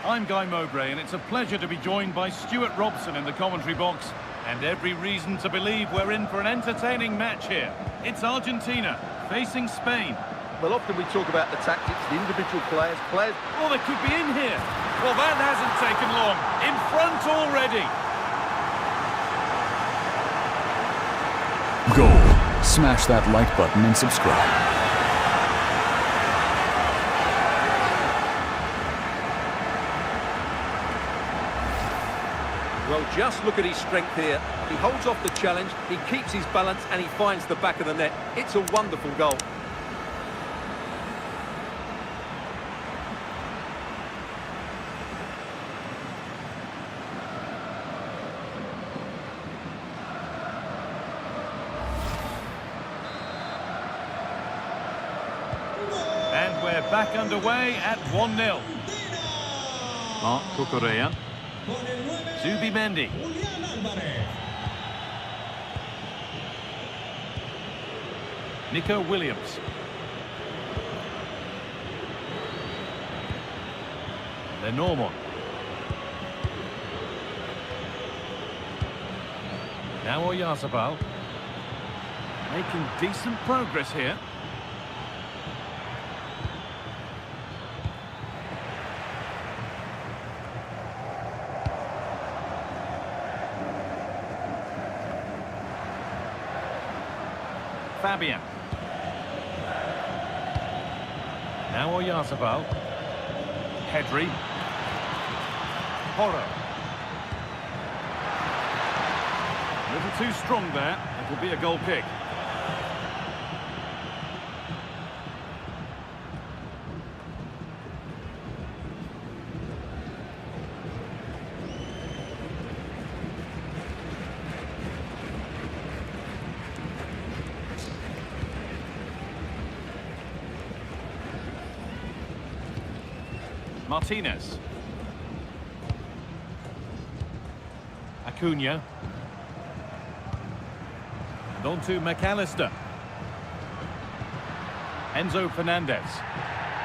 I'm Guy Mowbray, and it's a pleasure to be joined by Stuart Robson in the commentary box. And every reason to believe we're in for an entertaining match here. It's Argentina facing Spain. Well, often we talk about the tactics, the individual players. Oh, they could be in here. Well, that hasn't taken long. In front already. Goal. Smash that like button and subscribe. Well, just look at his strength here. He holds off the challenge, he keeps his balance, and he finds the back of the net. It's a wonderful goal. And we're back underway at 1-0. Marc Cucurella. Zubimendi. Nico Williams. Lenormand. Now Oyarzabal. Making decent progress here. Fabian. Now Oyarzabal. Pedri. Porro. A little too strong there. It will be a goal kick. Martinez. Acuna. And on to McAllister. Enzo Fernandez.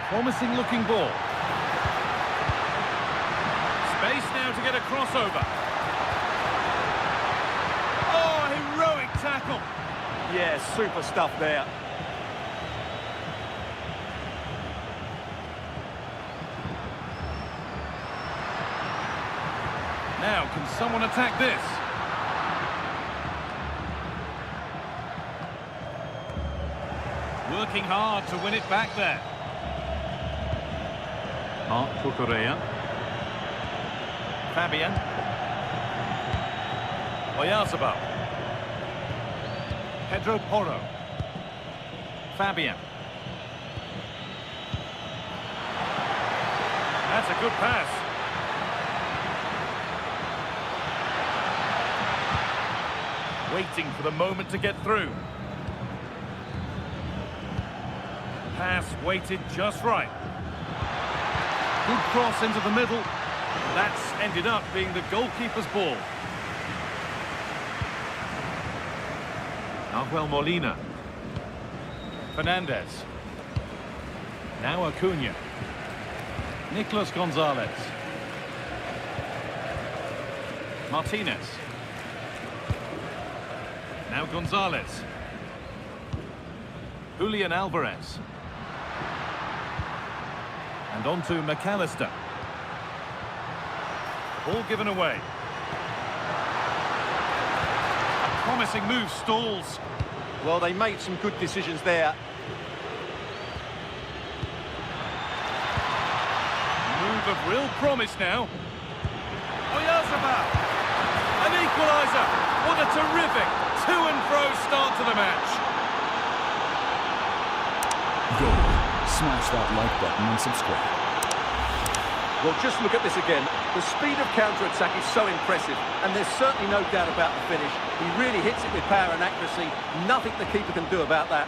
Promising looking ball. Space now to get a crossover. Oh, heroic tackle. Yeah, super stuff there. Now, can someone attack this? Working hard to win it back there. Marc Cucurella. Fabian. Oyarzabal. Pedro Porro. Fabian. That's a good pass. Waiting for the moment to get through. Pass weighted just right. Good cross into the middle. That's ended up being the goalkeeper's ball. Nahuel Molina. Fernandez. Now Acuna. Nicolas Gonzalez. Martinez. Now Gonzalez. Julian Alvarez. And on to McAllister. Ball given away. A promising move stalls. Well, they made some good decisions there. Move of real promise now. Oyarzabal. An equaliser. What a terrific to-and-fro start to the match. Goal. Smash that like button and subscribe. Well, just look at this again. The speed of counter-attack is so impressive, and there's certainly no doubt about the finish. He really hits it with power and accuracy. Nothing the keeper can do about that.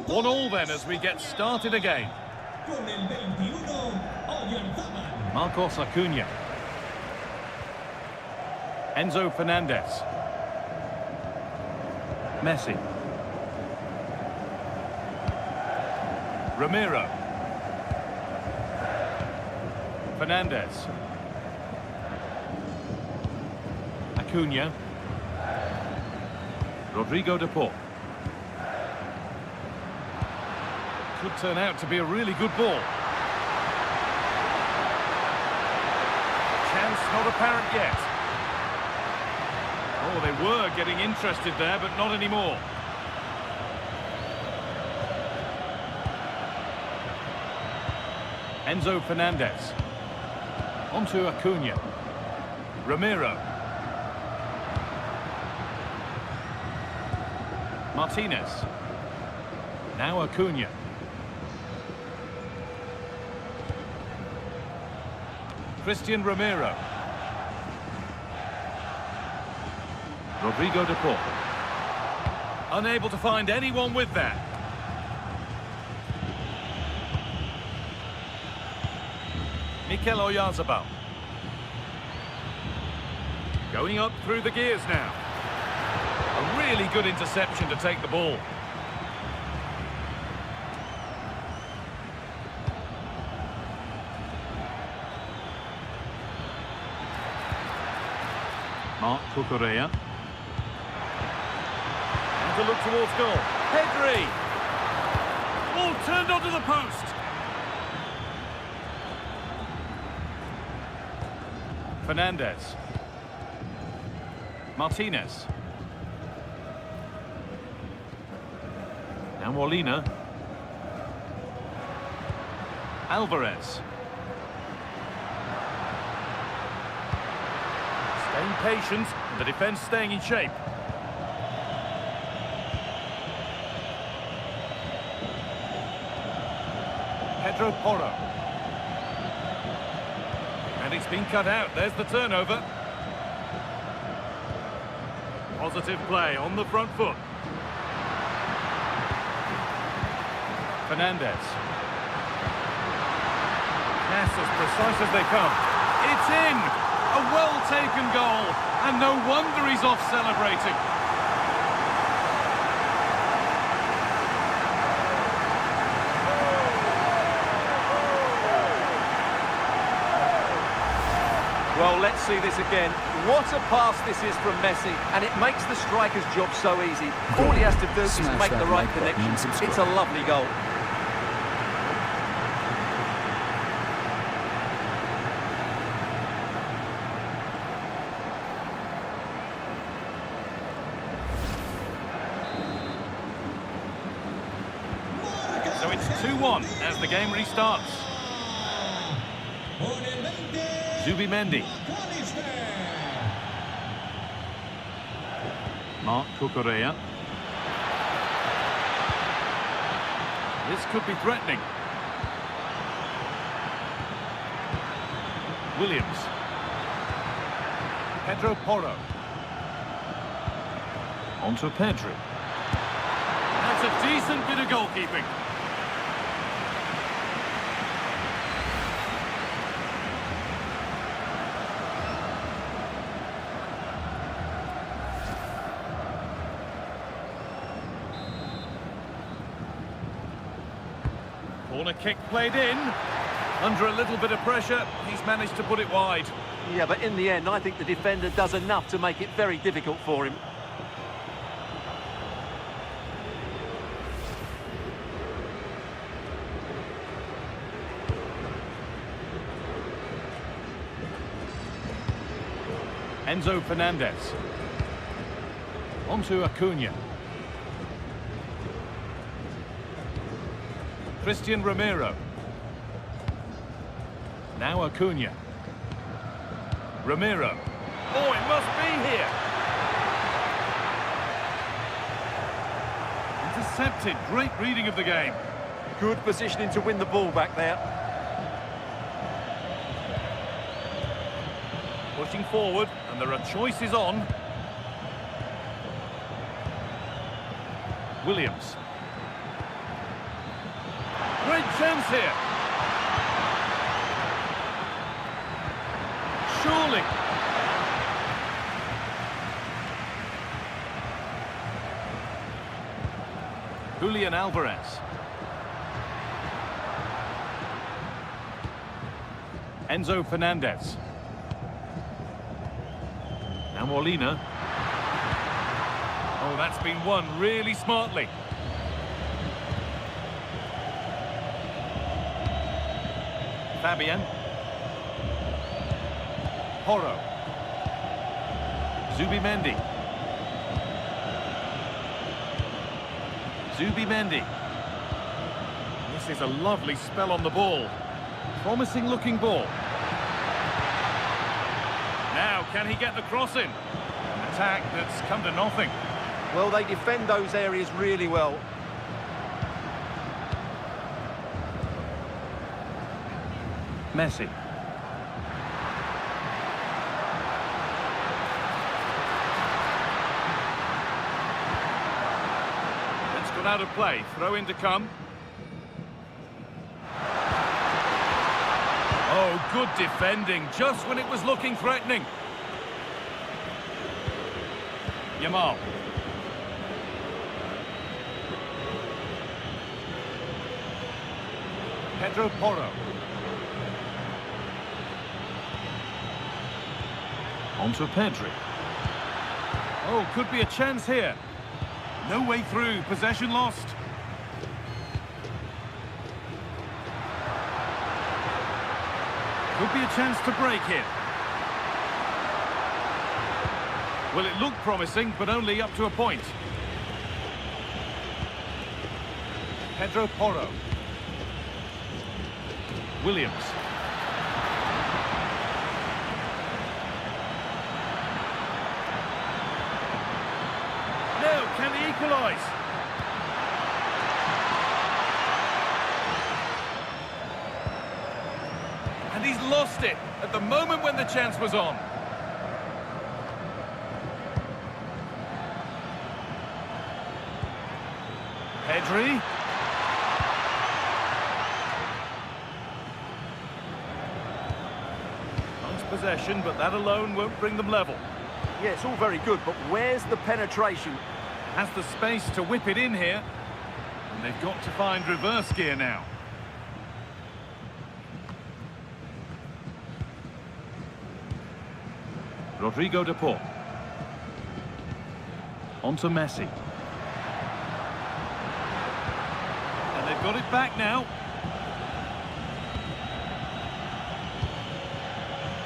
One all then as we get started again. Marcos Acuna. Enzo Fernandez. Messi. Ramiro. Fernandez. Acuna. Rodrigo de Paul. Could turn out to be a really good ball. Chance not apparent yet. Oh, they were getting interested there, but not anymore. Enzo Fernandez. Onto Acuna. Ramiro. Martinez. Now Acuna. Christian Ramiro. Rodrigo de Paul. Unable to find anyone with that. Mikel Oyarzabal. Going up through the gears now. A really good interception to take the ball. Marc Cucurella. And to look towards goal. Pedri! Ball turned onto the post. Fernandez. Martinez. Now Molina. Alvarez. Staying patient, and the defence staying in shape. Pedro Porro. And it's been cut out. There's the turnover. Positive play on the front foot. Fernandez. Pass as precise as they come. It's in! A well-taken goal. And no wonder he's off celebrating. Well, let's see this again. What a pass this is from Messi, and it makes the striker's job so easy. All he has to do is make the right connection. It's a lovely goal. So it's 2-1 as the game restarts. Zubimendi. Marc Cucurella. This could be threatening. Williams. Pedro Porro. Onto Pedri. That's a decent bit of goalkeeping. Corner kick played in. Under a little bit of pressure, he's managed to put it wide. Yeah, but in the end, I think the defender does enough to make it very difficult for him. Enzo Fernandez. Onto Acuna. Christian Ramiro. Now Acuna. Ramiro. Oh, it must be here. Intercepted. Great reading of the game. Good positioning to win the ball back there. Pushing forward, and there are choices on. Williams. Great chance here. surely. Julian Alvarez. Enzo Fernandez. Now Molina. Oh, that's been won really smartly. Fabian. Porro. Zubimendi. Zubimendi. This is a lovely spell on the ball. Promising looking ball. Now, can he get the cross in? An attack that's come to nothing. Well, they defend those areas really well. Messi. It's gone out of play. Throw in to come. Oh, good defending, just when it was looking threatening. Yamal. Pedro Porro. On to Pedri. Oh, could be a chance here. No way through, possession lost. Could be a chance to break here. Well, it looked promising, but only up to a point. Pedro Porro. Williams. No, can he equalise? And he's lost it at the moment when the chance was on. Pedri. Nice possession, but that alone won't bring them level. Yeah, it's all very good, but where's the penetration? Has the space to whip it in here. And they've got to find reverse gear now. Rodrigo de Paul. On to Messi. And they've got it back now.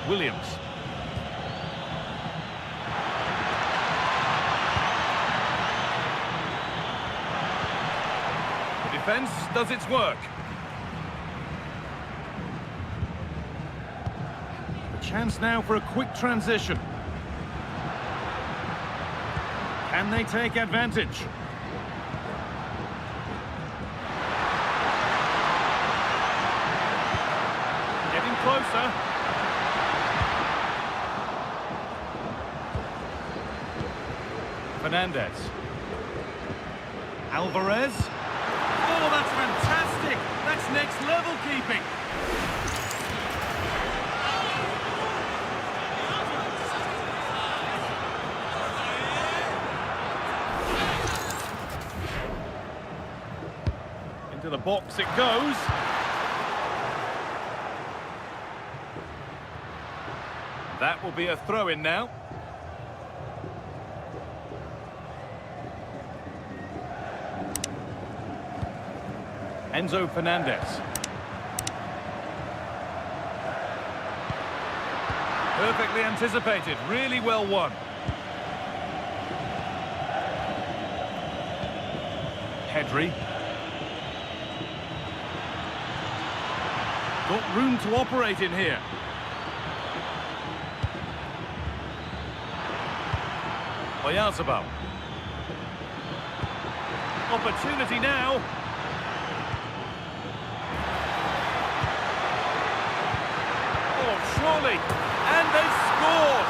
Williams. The defence does its work. A chance now for a quick transition. Can they take advantage? Getting closer. Fernandez. Alvarez. Oh, that's fantastic. That's next level keeping. Into the box it goes. That will be a throw-in now. Enzo Fernandez. Perfectly anticipated, really well won. Pedri. Got room to operate in here. Oyarzabal. Opportunity now. Surely, and they've scored.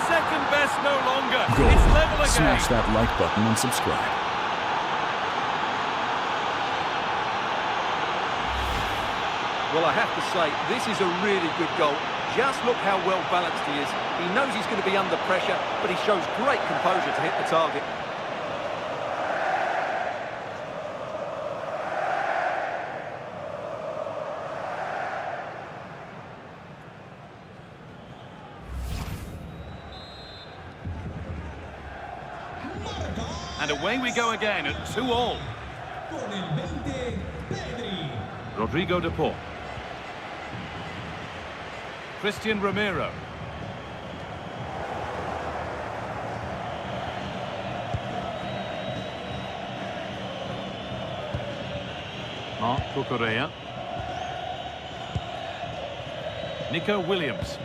Second best no longer. Goal. It's level again. Smash that like button and subscribe. Well, I have to say, this is a really good goal. Just look how well balanced he is. He knows he's going to be under pressure, but he shows great composure to hit the target. And away we go again at 2-all. Rodrigo de Paul. Christian Romero. Marc Cucurella. Nico Williams.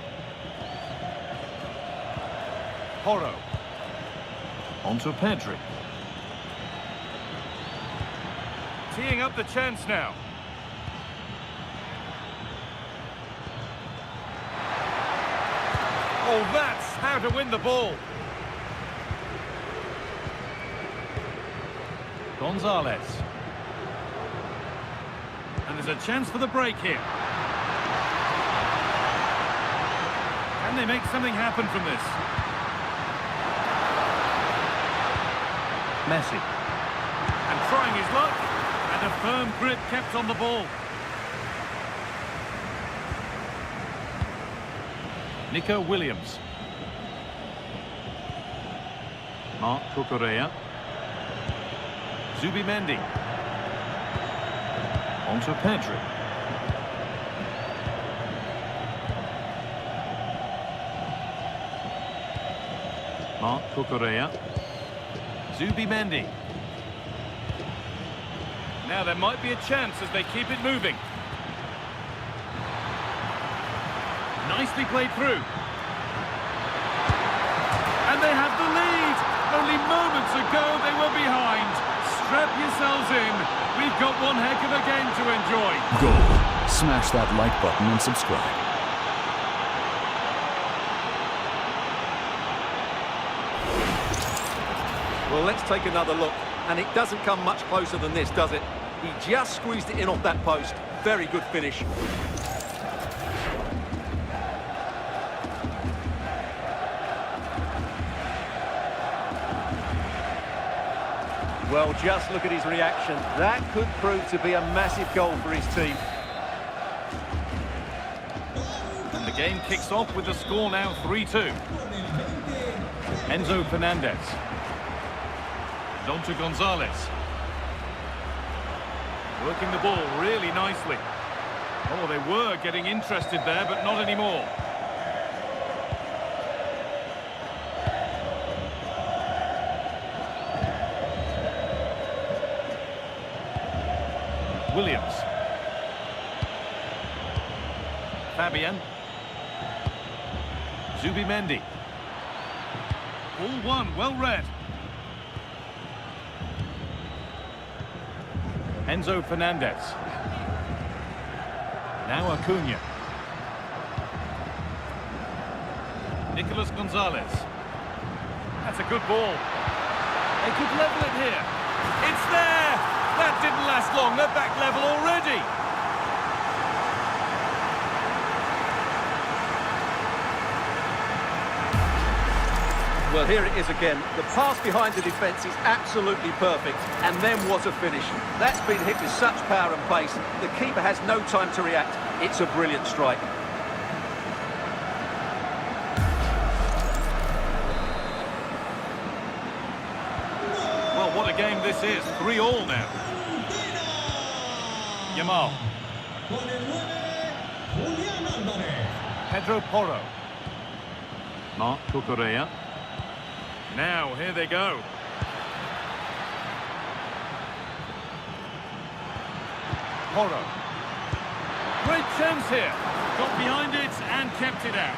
Porro. On to Pedri. Teeing up the chance now. Oh, that's how to win the ball. Gonzalez. And there's a chance for the break here. Can they make something happen from this? Messi. And trying his luck. And a firm grip kept on the ball. Nico Williams. Marc Cucurella. Zubimendi. On to Pedri. Marc Cucurella. Zubimendi. Now there might be a chance as they keep it moving. Nicely played through. And they have the lead. Only moments ago they were behind. Strap yourselves in. We've got one heck of a game to enjoy. Goal. Smash that like button and subscribe. Well, let's take another look. And it doesn't come much closer than this, does it? He just squeezed it in off that post. Very good finish. Well, just look at his reaction. That could prove to be a massive goal for his team. And the game kicks off with the score now 3-2. Enzo Fernandez. On to Gonzalez. Working the ball really nicely. Oh, they were getting interested there, but not anymore. Williams. Fabian. Zubimendi. All one, well read. Enzo Fernandez. Now Acuna. Nicolas Gonzalez. That's a good ball. They could level it here. It's there! That didn't last long. They're back level already. Well, here it is again. The pass behind the defence is absolutely perfect. And then what a finish. That's been hit with such power and pace. The keeper has no time to react. It's a brilliant strike. Well, what a game this is. 3-all now. Yamal. Pedro Porro. Marc Cucurella. Now, here they go. Porro. Great chance here. Got behind it and kept it out.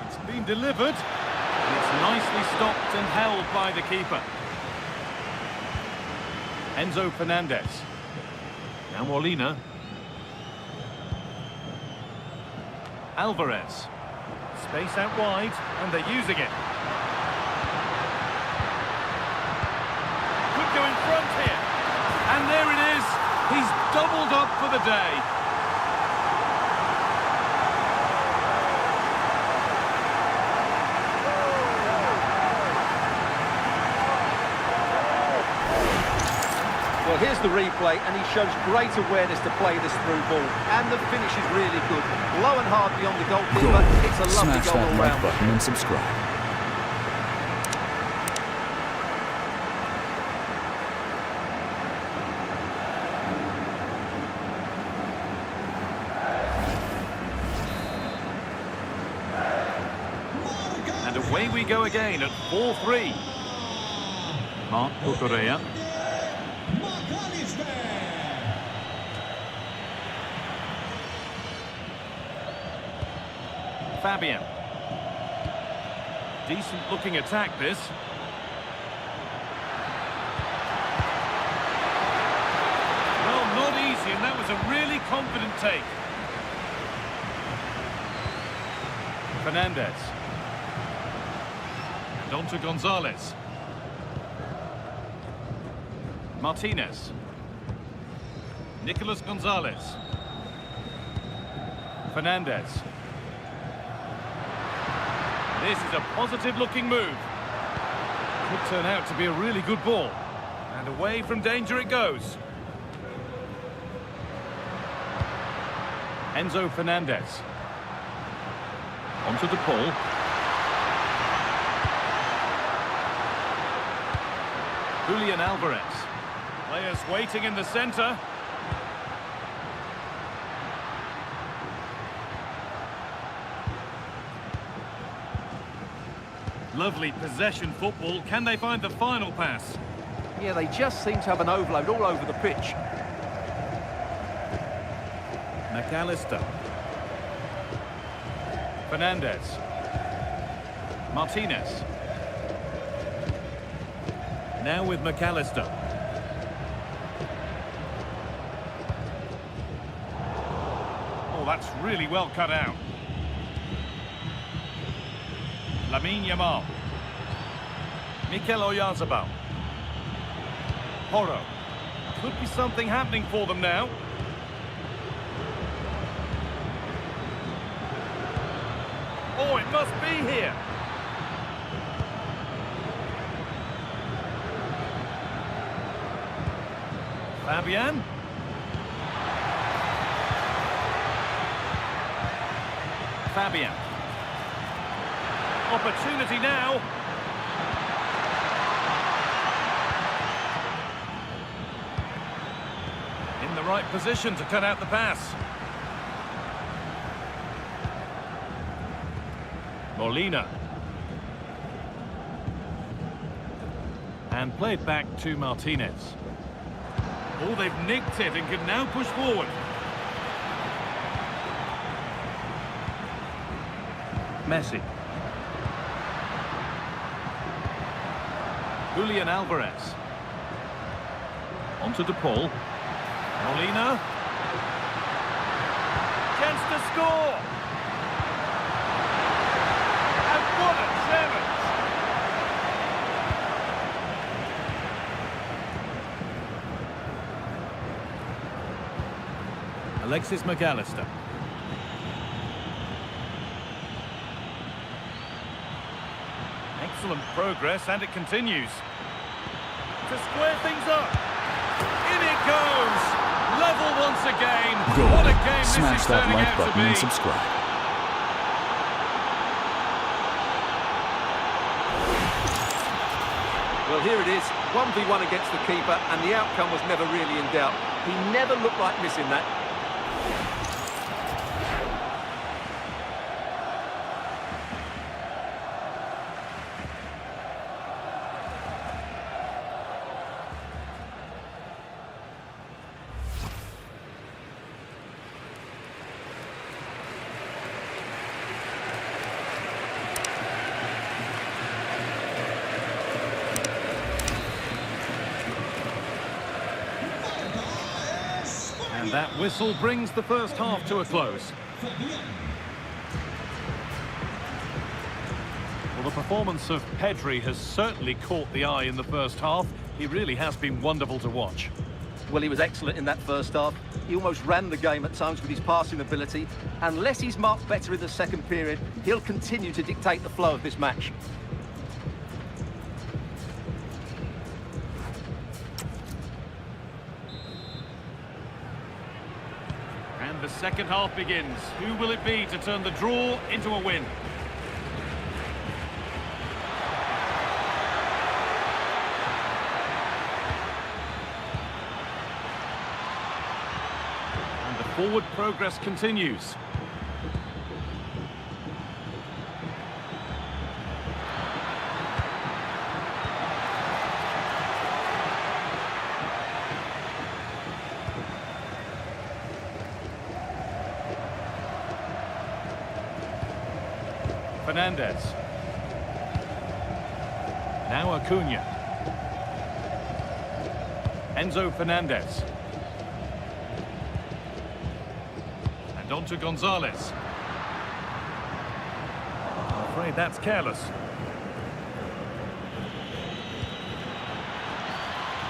It's been delivered. And it's nicely stopped and held by the keeper. Enzo Fernandez. Now Molina. Space out wide, and they're using it. Could go in front here. And there it is. He's doubled up for the day. Well, here's the replay, and he shows great awareness to play this through ball. And the finish is really good. Low and hard beyond the goalkeeper. It's a lovely Smash goal that all like round. button and subscribe. And away we go again at 4-3. Mark Cucurella. Fabian. Decent looking attack this. Well, not easy, and that was a really confident take. Fernandez. And on to Gonzalez. Martinez. Nicolas Gonzalez. Fernandez. This is a positive-looking move. Could turn out to be a really good ball. And away from danger it goes. Enzo Fernandez. Onto the Paul. Julian Alvarez. Players waiting in the centre. Lovely possession football. Can they find the final pass? Yeah, they just seem to have an overload all over the pitch. McAllister. Fernandez. Martinez. Now with McAllister. Oh, that's really well cut out. Lamine Yamal. Mikel Oyarzabal. Porro. Could be something happening for them now. Oh, it must be here. Fabian. Fabian. Opportunity now. In the right position to cut out the pass. Molina. And played back to Martinez. Oh, they've nicked it and can now push forward. Messi. Julian Alvarez. Onto De Paul. Molina. Chance to score. And what a challenge. Alexis McAllister. Excellent progress, and it continues. To square things up. In it goes. Level once again. Goal. What a game Smash this is that turning like out to button be. and subscribe. Well, here it is, 1v1 against the keeper, and the outcome was never really in doubt. He never looked like missing that. And that whistle brings the first half to a close. performance of Pedri has certainly caught the eye in the first half. He really has been wonderful to watch. Well, he was excellent in that first half. He almost ran the game at times with his passing ability. Unless he's marked better in the second period, he'll continue to dictate the flow of this match. And the second half begins. Who will it be to turn the draw into a win? And the forward progress continues. Fernandez. Now Acuna. Enzo Fernandez. And on to Gonzalez. I'm afraid that's careless.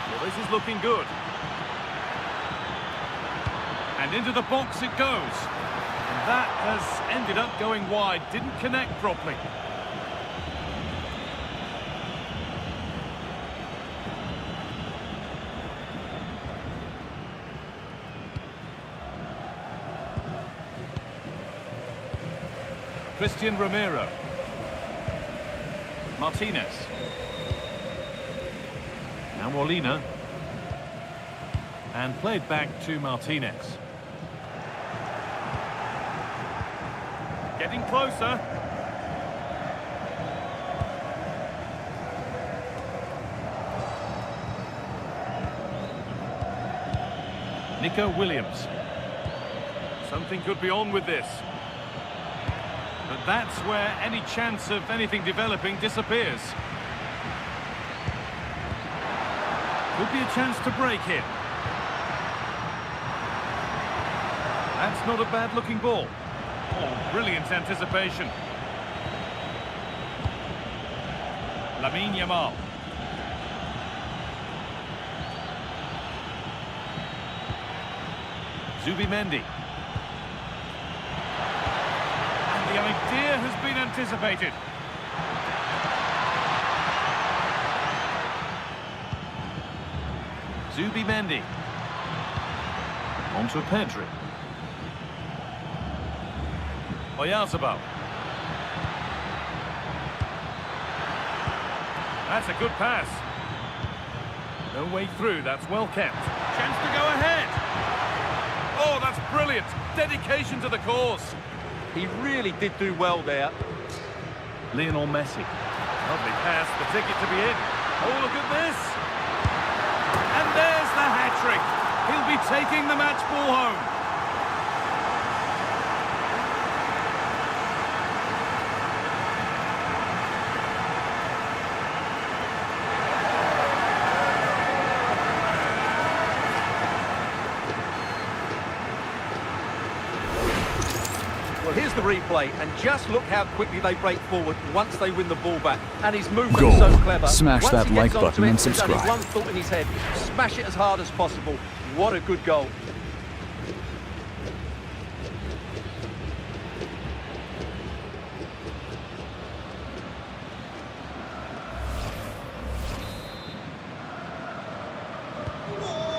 Well, this is looking good. And into the box it goes. And that has ended up going wide, didn't connect properly. Christian Romero. Martinez. Now Molina. And played back to Martinez. Getting closer. Nico Williams. Something could be on with this. But that's where any chance of anything developing disappears. Could be a chance to break here. That's not a bad-looking ball. Oh, brilliant anticipation. Lamine Yamal. Zubimendi. And the idea has been anticipated. Zubimendi. On to Pedri. Oyarzabal. That's a good pass. No way through, that's well kept. Chance to go ahead. Oh, that's brilliant. Dedication to the cause. He really did do well there. Lionel Messi. Lovely pass, the ticket to be in. Oh, look at this. And there's the hat-trick. He'll be taking the match ball home. Well, here's the replay, and just look how quickly they break forward once they win the ball back. And his movement's so clever. Smash Once that he like gets onto button and it, there's only subscribe. one thought in his head: smash it as hard as possible. What a good goal.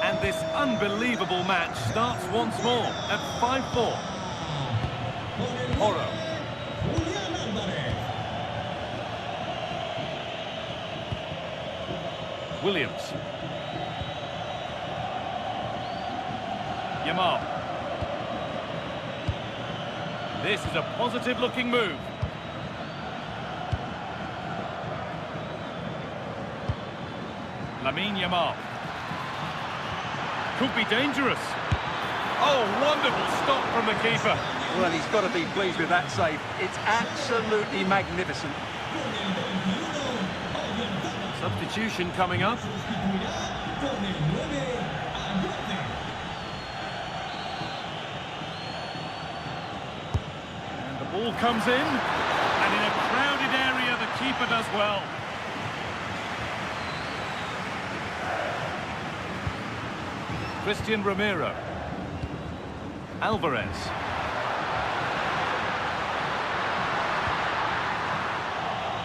And this unbelievable match starts once more at 5-4. Oro. Williams. Yamal. This is a positive-looking move. Lamine Yamal. Could be dangerous. Oh, wonderful stop from the keeper. Well, he's got to be pleased with that save. It's absolutely magnificent. Substitution coming up. And the ball comes in. And in a crowded area, the keeper does well. Christian Romero. Alvarez.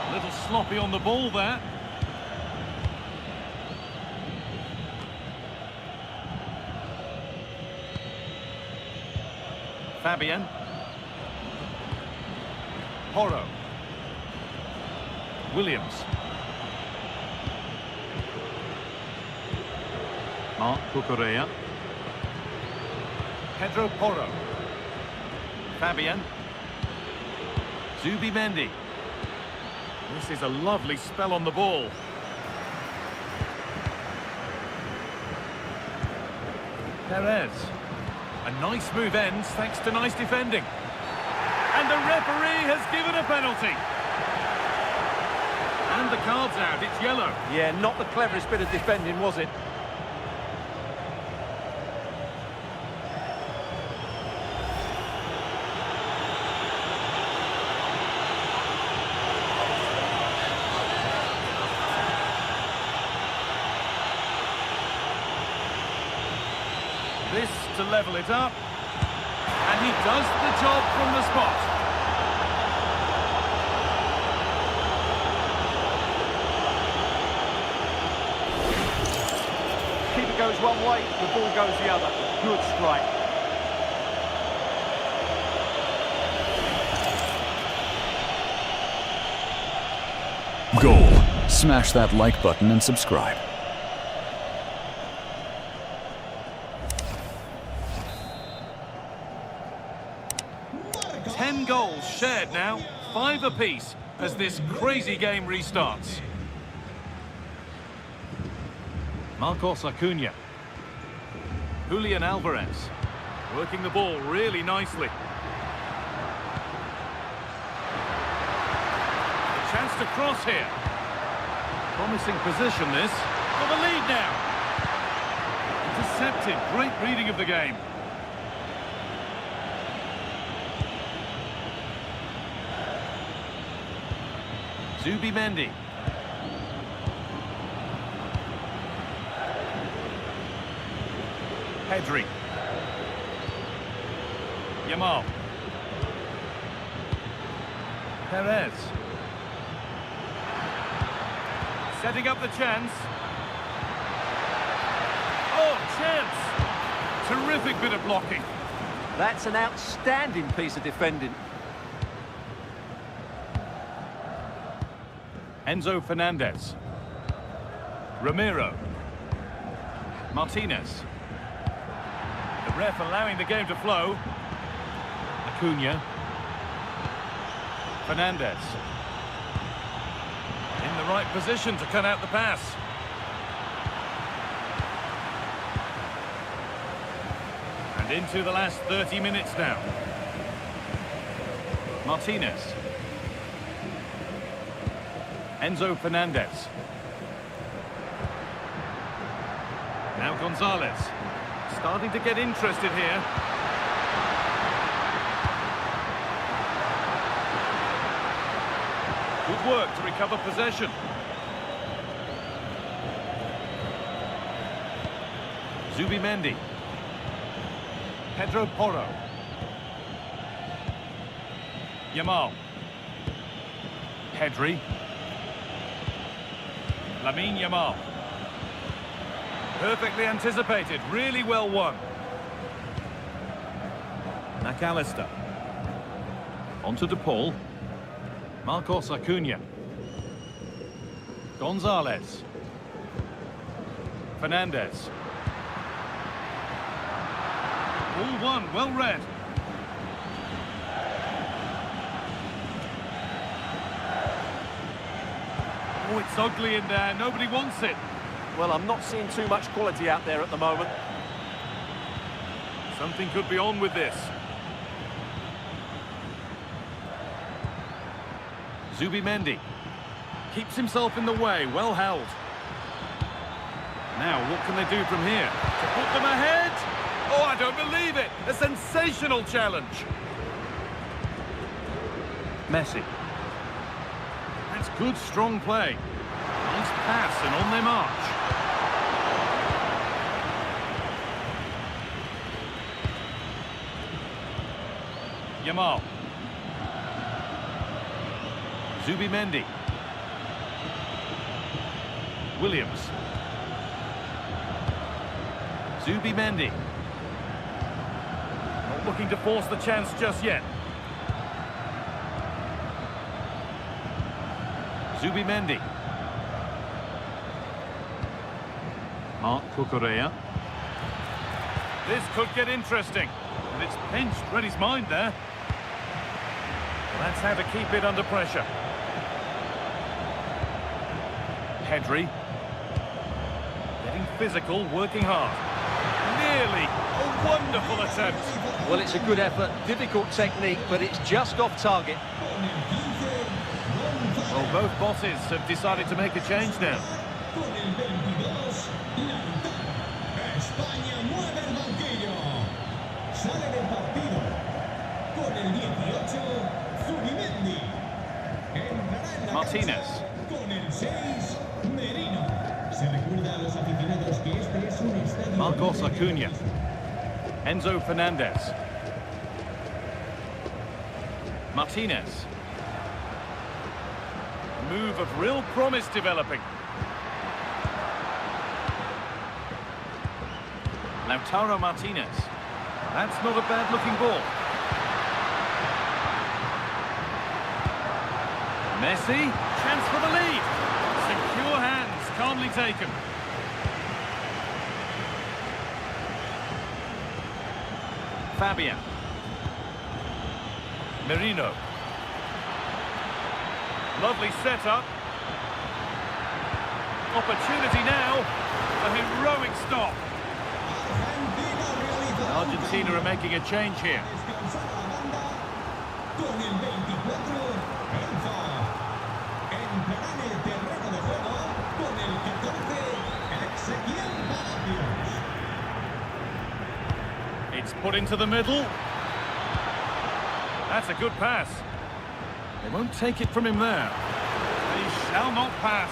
A little sloppy on the ball there. Fabian. Porro. Williams. Marc Cucurella. Pedro Porro. Fabian. Zubimendi. This is a lovely spell on the ball. Perez. A nice move ends thanks to nice defending. And the referee has given a penalty. And the card's out, it's yellow. Yeah, not the cleverest bit of defending, was it? This to level it up. And he does the job from the spot. Keeper goes one way, the ball goes the other. Good strike. Goal. Smash that like button and subscribe. Goals shared now, 5 apiece as this crazy game restarts. Marcos Acuna. Julian Alvarez. Working the ball really nicely. A chance to cross here. Promising position this. For the lead now. Intercepted. Great reading of the game. Zubimendi. Pedri. Yamal. Perez. Setting up the chance. Oh, chance! Terrific bit of blocking. That's an outstanding piece of defending. Enzo Fernandez. Romero. Martinez. The ref allowing the game to flow. Acuna. Fernandez. In the right position to cut out the pass. And into the last 30 minutes now. Martinez. Enzo Fernandez. Now Gonzalez. Starting to get interested here. Good work to recover possession. Zubimendi. Pedro Porro. Yamal. Pedri. Lamine Yamal. Perfectly anticipated, really well won. McAllister. Onto DePaul. Marcos Acuna. Gonzalez. Fernandez. All one, well read. Oh, it's ugly in there, nobody wants it. Well, I'm not seeing too much quality out there at the moment. Something could be on with this. Zubimendi. Keeps himself in the way, well held. Now, what can they do from here? To put them ahead? Oh, I don't believe it! A sensational challenge. Messi. It's Good, strong play. Nice pass and on their march. Yamal. Zubimendi. Williams. Zubimendi. Not looking to force the chance just yet. Zubimendi. Marc Cucurella. This could get interesting. And it's pinched, read his mind there. Well, that's how to keep it under pressure. Pedri. Getting physical, working hard. Nearly a wonderful attempt. Well, it's a good effort, difficult technique, but it's just off target. Well, both bosses have decided to make a change now. Martinez. Marcos Acuna. Enzo Fernandez. Martinez. A move of real promise developing. Lautaro Martinez. That's not a bad-looking ball. Messi, chance for the lead. Secure hands, calmly taken. Fabian. Merino. Lovely setup. Opportunity now. A heroic stop. Argentina are making a change here. It's put into the middle. That's a good pass. They won't take it from him there. They shall not pass.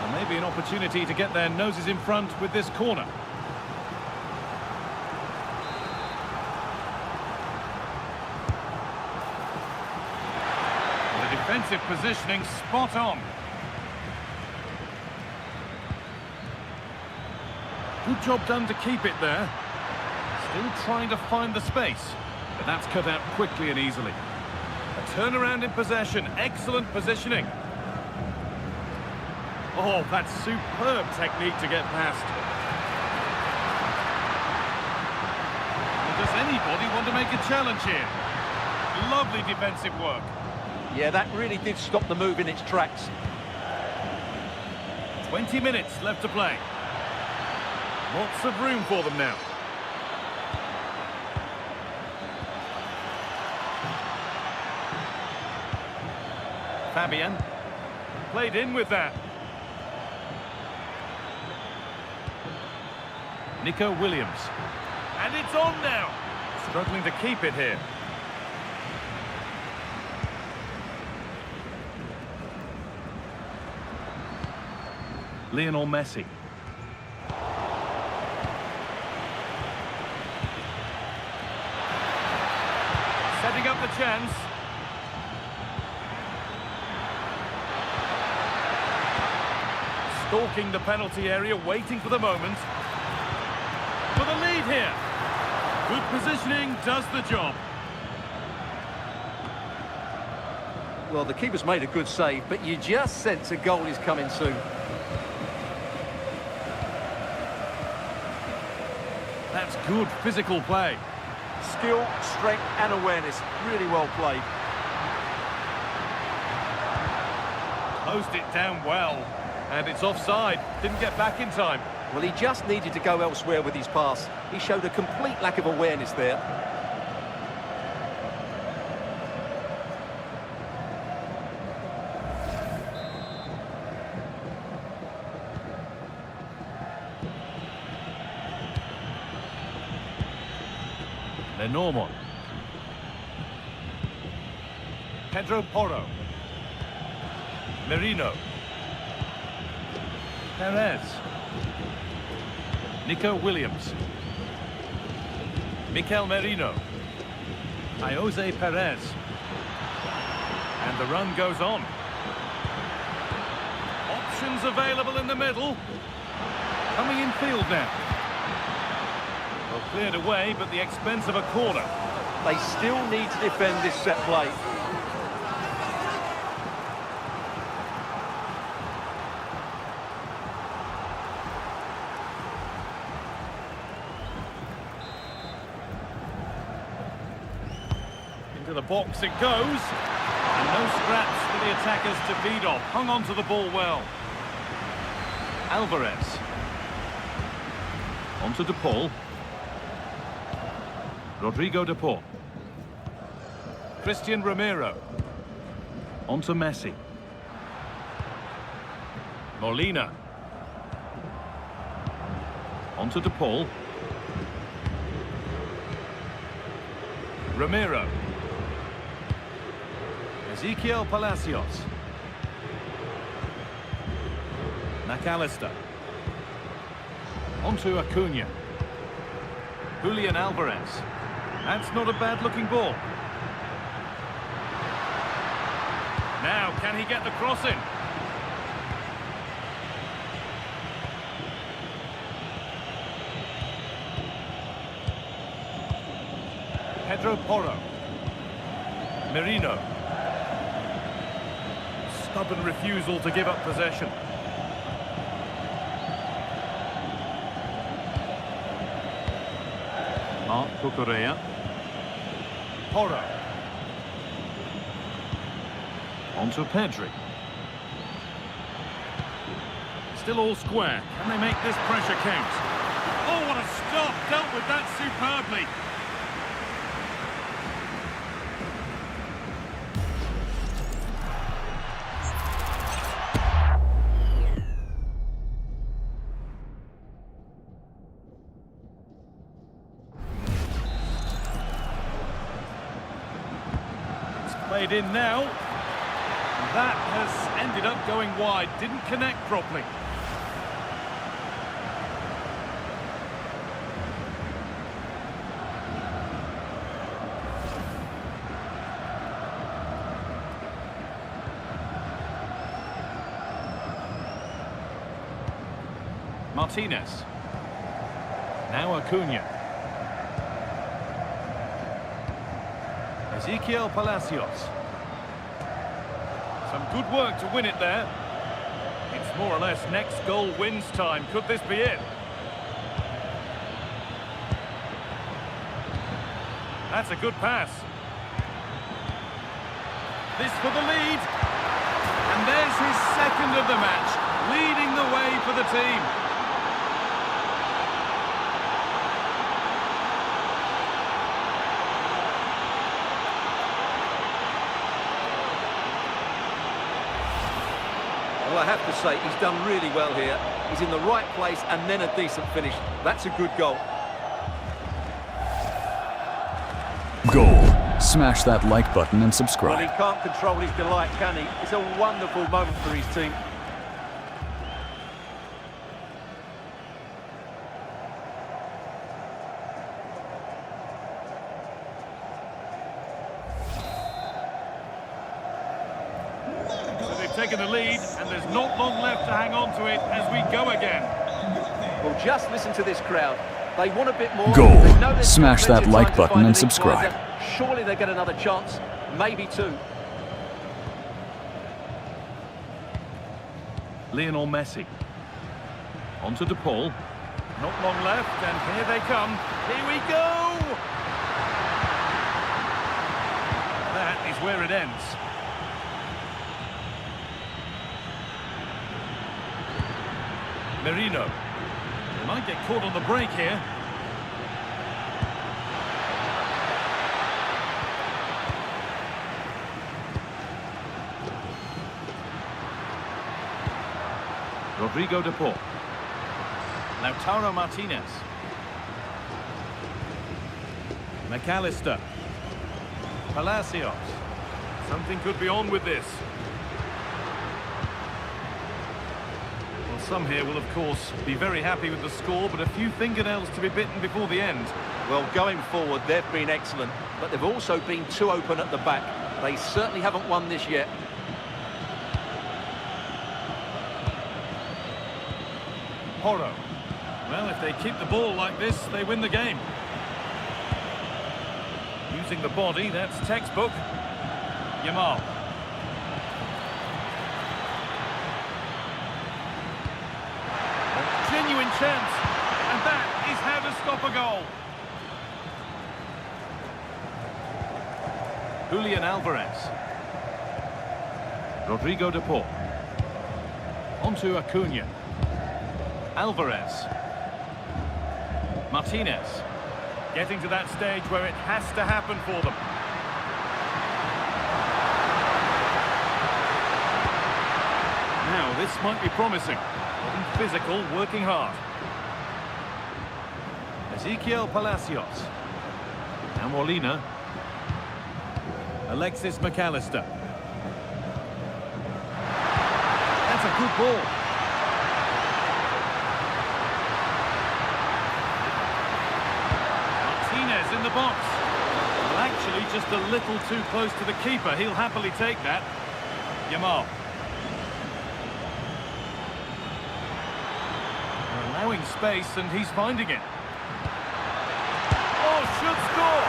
Well, maybe an opportunity to get their noses in front with this corner. The defensive positioning spot on. Good job done to keep it there. Still trying to find the space, but that's cut out quickly and easily. A turnaround in possession, excellent positioning. Oh, that's superb technique to get past. Well, does anybody want to make a challenge here? Lovely defensive work. Yeah, that really did stop the move in its tracks. 20 minutes left to play. Lots of room for them now. Fabian. Played in with that. Nico Williams. And it's on now. Struggling to keep it here. Lionel Messi. Setting up the chance. Stalking the penalty area, waiting for the moment. For the lead here. Good positioning, does the job. Well, the keeper's made a good save, but you just sense a goal is coming soon. That's good physical play. Skill, strength and awareness. Really well played. Closed it down well. And it's offside. Didn't get back in time. Well, he just needed to go elsewhere with his pass. He showed a complete lack of awareness there. Lenormand. Pedro Porro. Merino. Perez. Nico Williams. Mikel Merino. Jose Perez. And the run goes on. Options available in the middle. Coming in field now. Well, cleared away, but the expense of a corner. They still need to defend this set play. Into the box it goes. And no scraps for the attackers to feed off. Hung on to the ball well. Alvarez. On to De Paul. Rodrigo De Paul. Christian Romero. On to Messi. Molina. On to De Paul. Romero. Ezequiel Palacios. McAllister. On to Acuna. Julian Alvarez. That's not a bad-looking ball. Now, can he get the cross in? Pedro Porro. Merino. Stubborn refusal to give up possession. Marc Cucurella. Porro. On to Pedri. Still all square. Can they make this pressure count? Oh, what a stop! Dealt with that superbly. Played in now. That has ended up going wide. Didn't connect properly. Martinez. Now Acuna. Ezequiel Palacios. Some good work to win it there. It's more or less next goal wins time. Could this be it? That's a good pass. This for the lead. And there's his second of the match, leading the way for the team. Well, I have to say, he's done really well here. He's in the right place and then a decent finish. That's a good goal. Goal. Smash that like button and Well, subscribe. he can't control his delight, can he? It's a wonderful moment for his team. Taken the lead, and there's not long left to hang on to it as we go again. Well, just listen to this crowd. They want a bit more. Goal. They know there's Smash plenty that of like time to button find and an subscribe. equaliser. Surely they get another chance, maybe two. Lionel Messi. On to De Paul. Not long left, and here they come. Here we go! That is where it ends. Merino. They might get caught on the break here. Rodrigo De Paul. Lautaro Martinez. McAllister. Palacios. Something could be on with this. Some here will, of course, be very happy with the score, but a few fingernails to be bitten before the end. Well, going forward, they've been excellent, but they've also been too open at the back. They certainly haven't won this yet. Porro. Well, if they keep the ball like this, they win the game. Using the body, that's textbook. Yamal. A genuine chance. And that is how to stop a goal. Julian Alvarez. Rodrigo de Paul. Onto Acuna. Alvarez. Martinez. Getting to that stage where it has to happen for them. Now, this might be promising. Getting physical, working hard. Ezequiel Palacios. Now Molina. Alexis McAllister. That's a good ball. Martinez in the box. Well, actually, just a little too close to the keeper. He'll happily take that. Yamal. They're allowing space, and he's finding it. Oh, should score!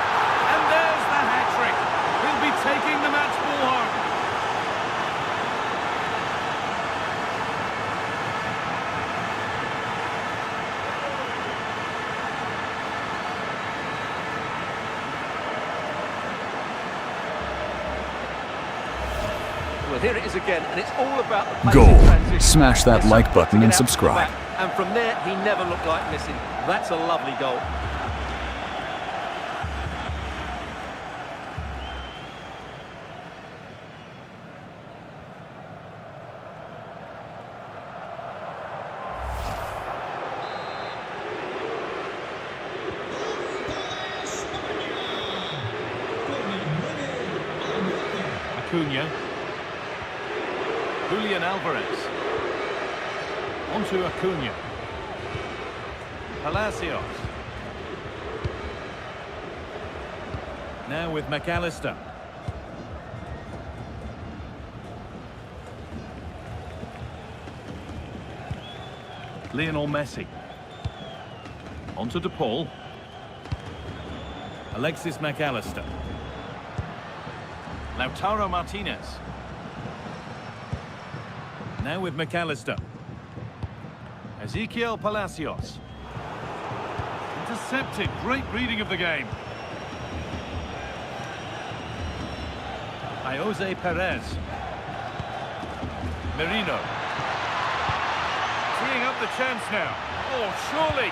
And there's the hat-trick. He'll be taking the match ball home. Well, here it is again, and it's all about the pace Goal. in transition. Smash that It's like so button quick to and get out to the subscribe. back, and from there, he never looked like missing. That's a lovely goal. Acuna. Julian Alvarez. Onto Acuna. Palacios. Now with McAllister. Lionel Messi. Onto De Paul. Alexis McAllister. Lautaro Martinez. Now with McAllister. Ezequiel Palacios. Intercepted. Great reading of the game. Jose Perez. Merino. Freeing up the chance now. Oh, surely.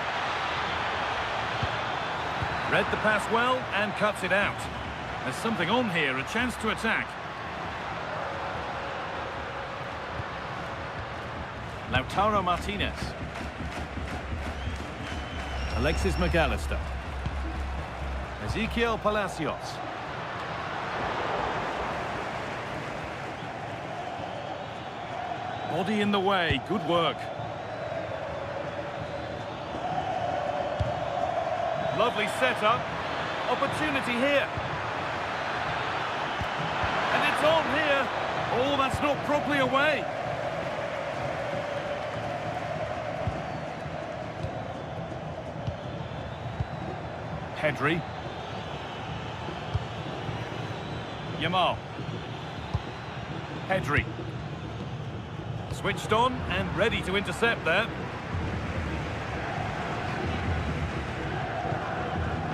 Read the pass well and cuts it out. There's something on here, a chance to attack. Lautaro Martinez. Alexis McAllister. Ezequiel Palacios. Body in the way, good work. Lovely setup. Opportunity here. And it's on here. Oh, that's not properly away. Pedri. Yamal. Pedri. Switched on and ready to intercept there.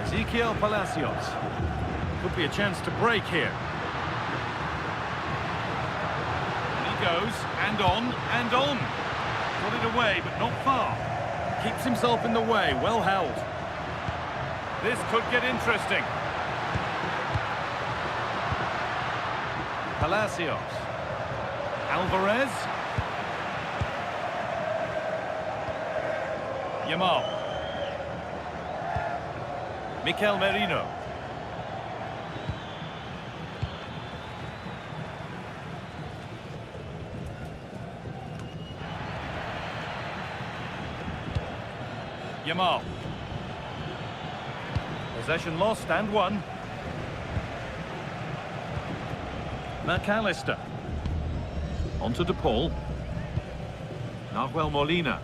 Ezequiel Palacios. Could be a chance to break here. And he goes, and on, and on. Got it away, but not far. Keeps himself in the way, well held. This could get interesting. Palacios. Alvarez. Yamal. Mikel Merino. Yamal. Possession lost and won. McAllister. On to DePaul. Nahuel Molina.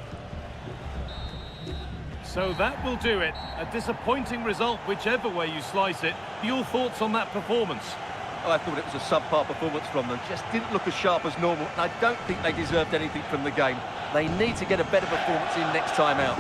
So that will do it. A disappointing result, whichever way you slice it. Your thoughts on that performance? I thought it was a subpar performance from them. Just didn't look as sharp as normal. I don't think they deserved anything from the game. They need to get a better performance in next time out.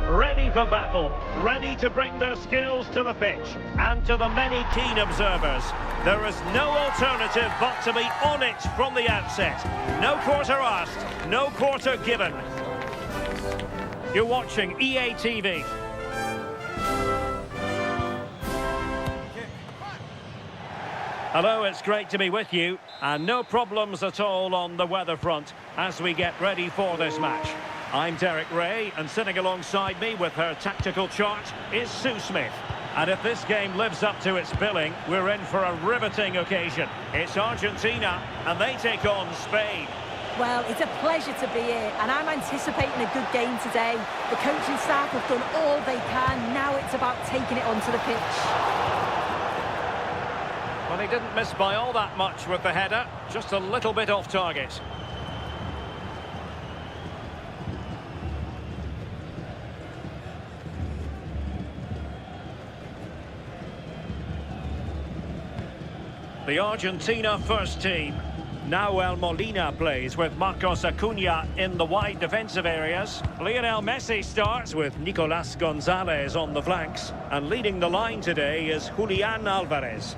Ready for battle, ready to bring their skills to the pitch. And to the many keen observers, there is no alternative but to be on it from the outset. No quarter asked, no quarter given. You're watching EA TV. Hello, it's great to be with you, and no problems at all on the weather front as we get ready for this match. I'm Derek Ray, and sitting alongside me with her tactical chart is Sue Smith. And if this game lives up to its billing, we're in for a riveting occasion. It's Argentina, and they take on Spain. Well, it's a pleasure to be here, and I'm anticipating a good game today. The coaching staff have done all they can. Now it's about taking it onto the pitch. Well, he didn't miss by all that much with the header, just a little bit off target. The Argentina first team. Nahuel Molina plays with Marcos Acuna in the wide defensive areas. Lionel Messi starts with Nicolas Gonzalez on the flanks. And leading the line today is Julian Alvarez.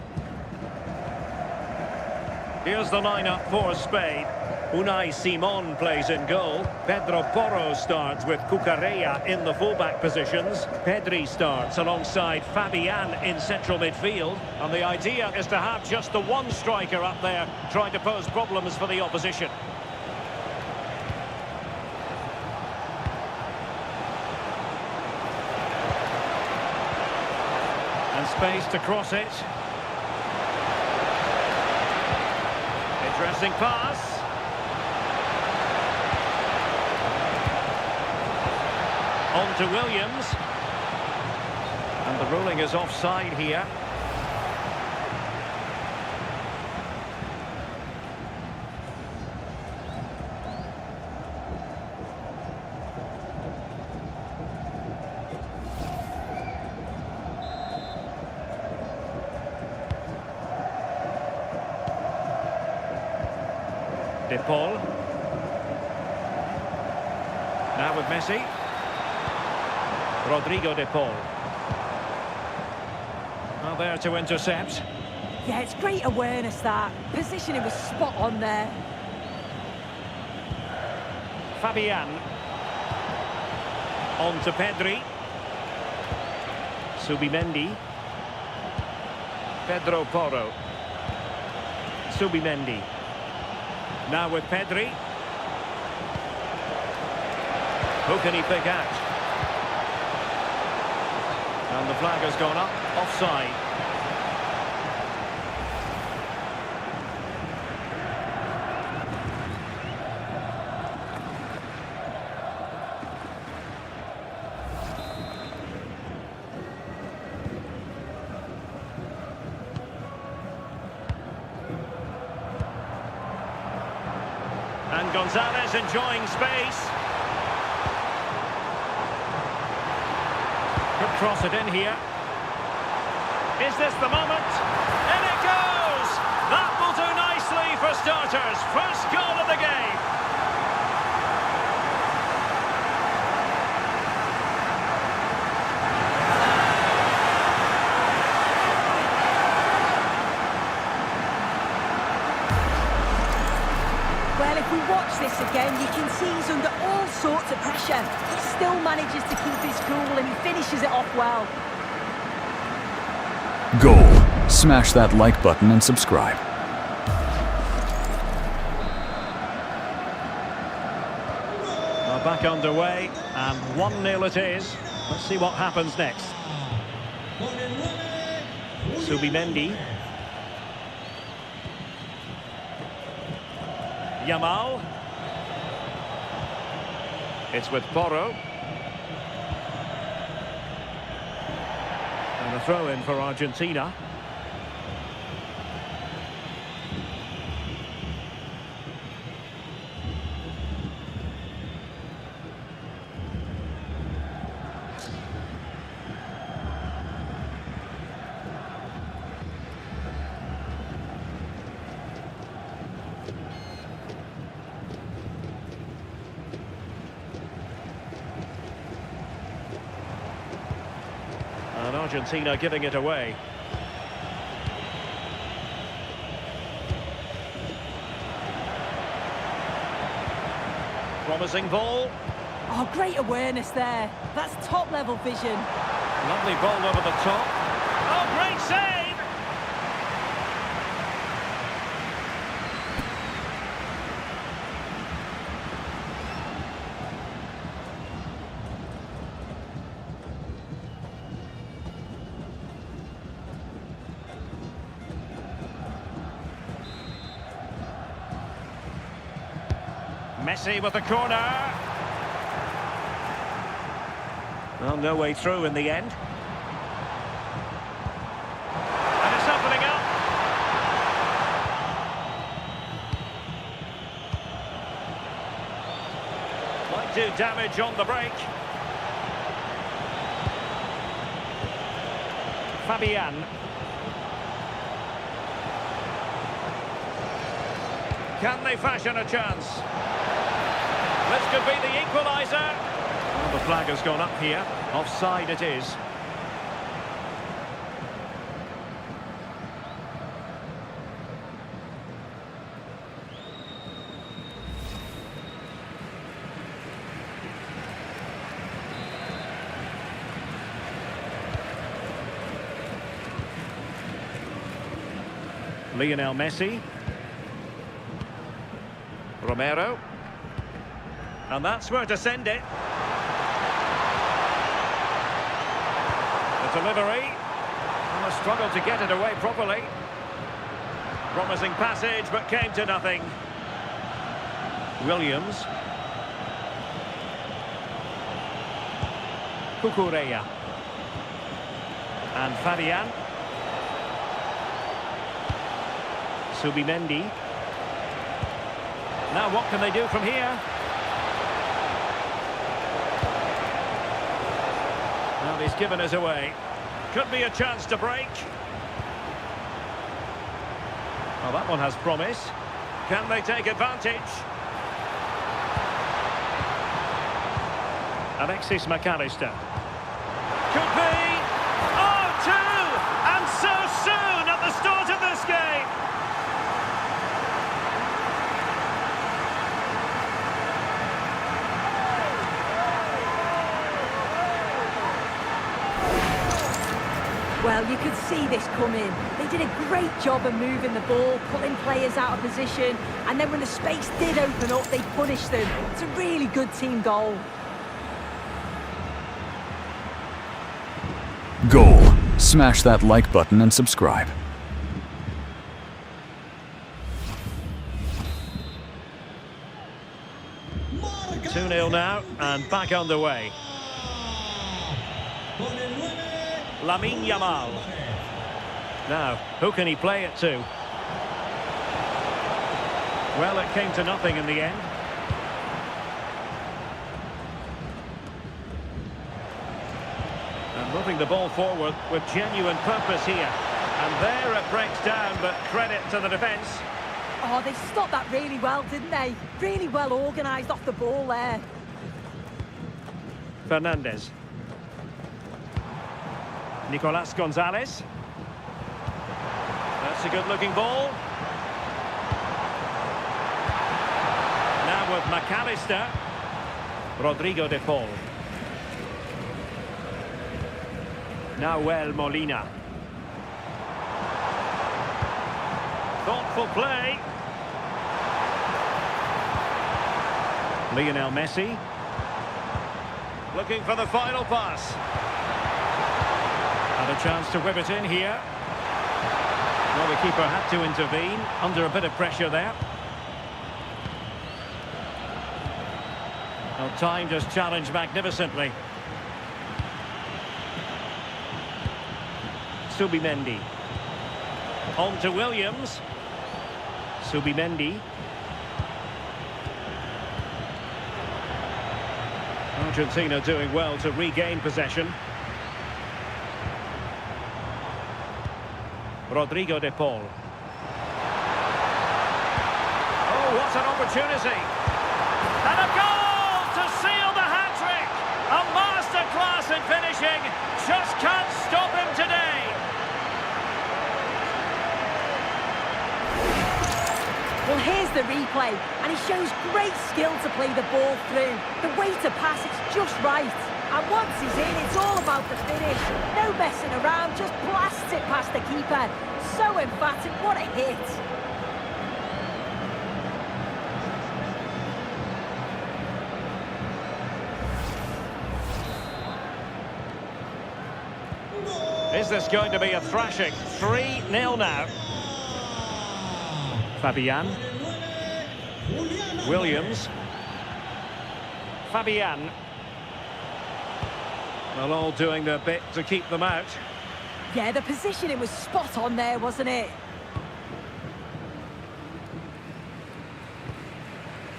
Here's the lineup for Spain. Unai Simon plays in goal. Pedro Porro starts with Cucurella in the fullback positions. Pedri starts alongside Fabian in central midfield. And the idea is to have just the one striker up there trying to pose problems for the opposition. And space to cross it. Interesting pass. On to Williams. And the ruling is offside here. DePaul. Now with Messi. Rodrigo DePaul. Well, there to intercept. Yeah, it's great awareness, that. Positioning was spot on there. Fabian. On to Pedri. Subimendi. Pedro Porro. Subimendi. Now with Pedri. Who can he pick out? And the flag has gone up, offside. And Gonzalez enjoying space. Could cross it in here. Is this the moment? In it goes! That will do nicely for starters. First goal of the game. we watch this again, you can see he's under all sorts of pressure. He still manages to keep his cool and he finishes it off well. Goal. Smash that like button and subscribe. Well, back underway, and 1-0 it is. Let's see what happens next. Subimendi. Yamal. It's with Porro. And a throw-in for Argentina. And Argentina giving it away. Promising ball. Oh, great awareness there. That's top-level vision. Lovely ball over the top. Oh, great save! Messi with the corner. Well, no way through in the end. And it's opening up. Might do damage on the break. Fabian. Can they fashion a chance? This could be the equaliser. Well, the flag has gone up here. Offside it is. Lionel Messi. Romero. And that's where to send it. The delivery. And a struggle to get it away properly. Promising passage, but came to nothing. Williams. Cucurella. And Fabian. Subimendi. Now what can they do from here? Well, he's given us away. Could be a chance to break. Well, that one has promise. Can they take advantage? Alexis McAllister. Could be! Oh, two! And so soon at the start of this game! Well, you could see this coming. They did a great job of moving the ball, pulling players out of position, and then when the space did open up, they punished them. It's a really good team goal. Goal. Smash that like button and subscribe. Two 2-0 now, and back underway. Lamine Yamal. Now, who can he play it to? Well, it came to nothing in the end. And moving the ball forward with genuine purpose here. And there it breaks down, but credit to the defence. Oh, they stopped that really well, didn't they? Really well organised off the ball there. Fernandez. Nicolas Gonzalez. That's a good-looking ball. with McAllister. Rodrigo de Paul. Nahuel Molina. Thoughtful play. Lionel Messi. Looking for the final pass. Had a chance to whip it in here. Well, the keeper had to intervene under a bit of pressure there. Well, timed his challenge magnificently. Subimendi. On to Williams. Subimendi. Argentina doing well to regain possession. Rodrigo de Paul. Oh, what an opportunity. And a goal to seal the hat-trick. A masterclass in finishing. Just can't stop him today. Well, here's the replay, and he shows great skill to play the ball through. The way to pass, it's just right. And once he's in, it's all about the finish. No messing around, just blasts it past the keeper. So emphatic, what a hit. Is this going to be a thrashing? 3-0 now. Fabian. Williams. Fabian. Well, all doing their bit to keep them out. Yeah, the positioning was spot on there, wasn't it?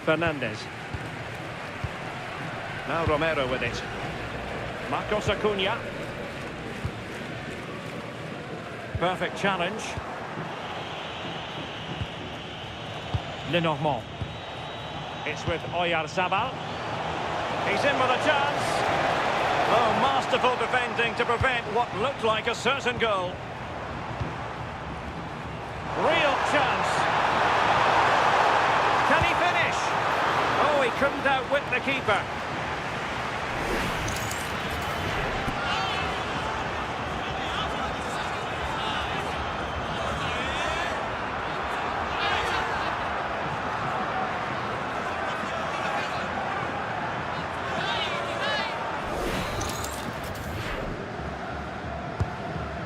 Fernandez. Now Romero with it. Marcos Acuna. Perfect challenge. Lenormand. It's with Oyarzabal. He's in with a chance. Oh, masterful defending to prevent what looked like a certain goal. Real chance. Can he finish? Oh, he couldn't outwit the keeper.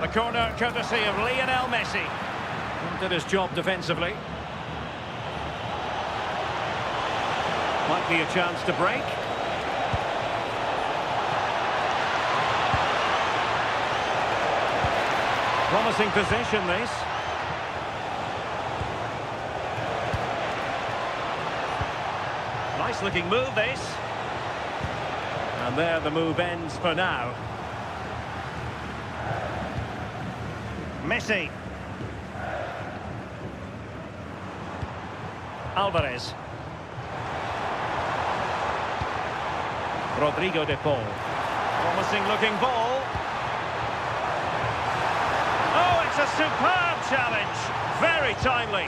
The corner courtesy of Lionel Messi. Did his job defensively. Might be a chance to break. Promising possession, this. Nice looking move, this. And there the move ends for now. Messi. Alvarez. Rodrigo de Paul. Promising looking ball. Oh, it's a superb challenge. Very timely.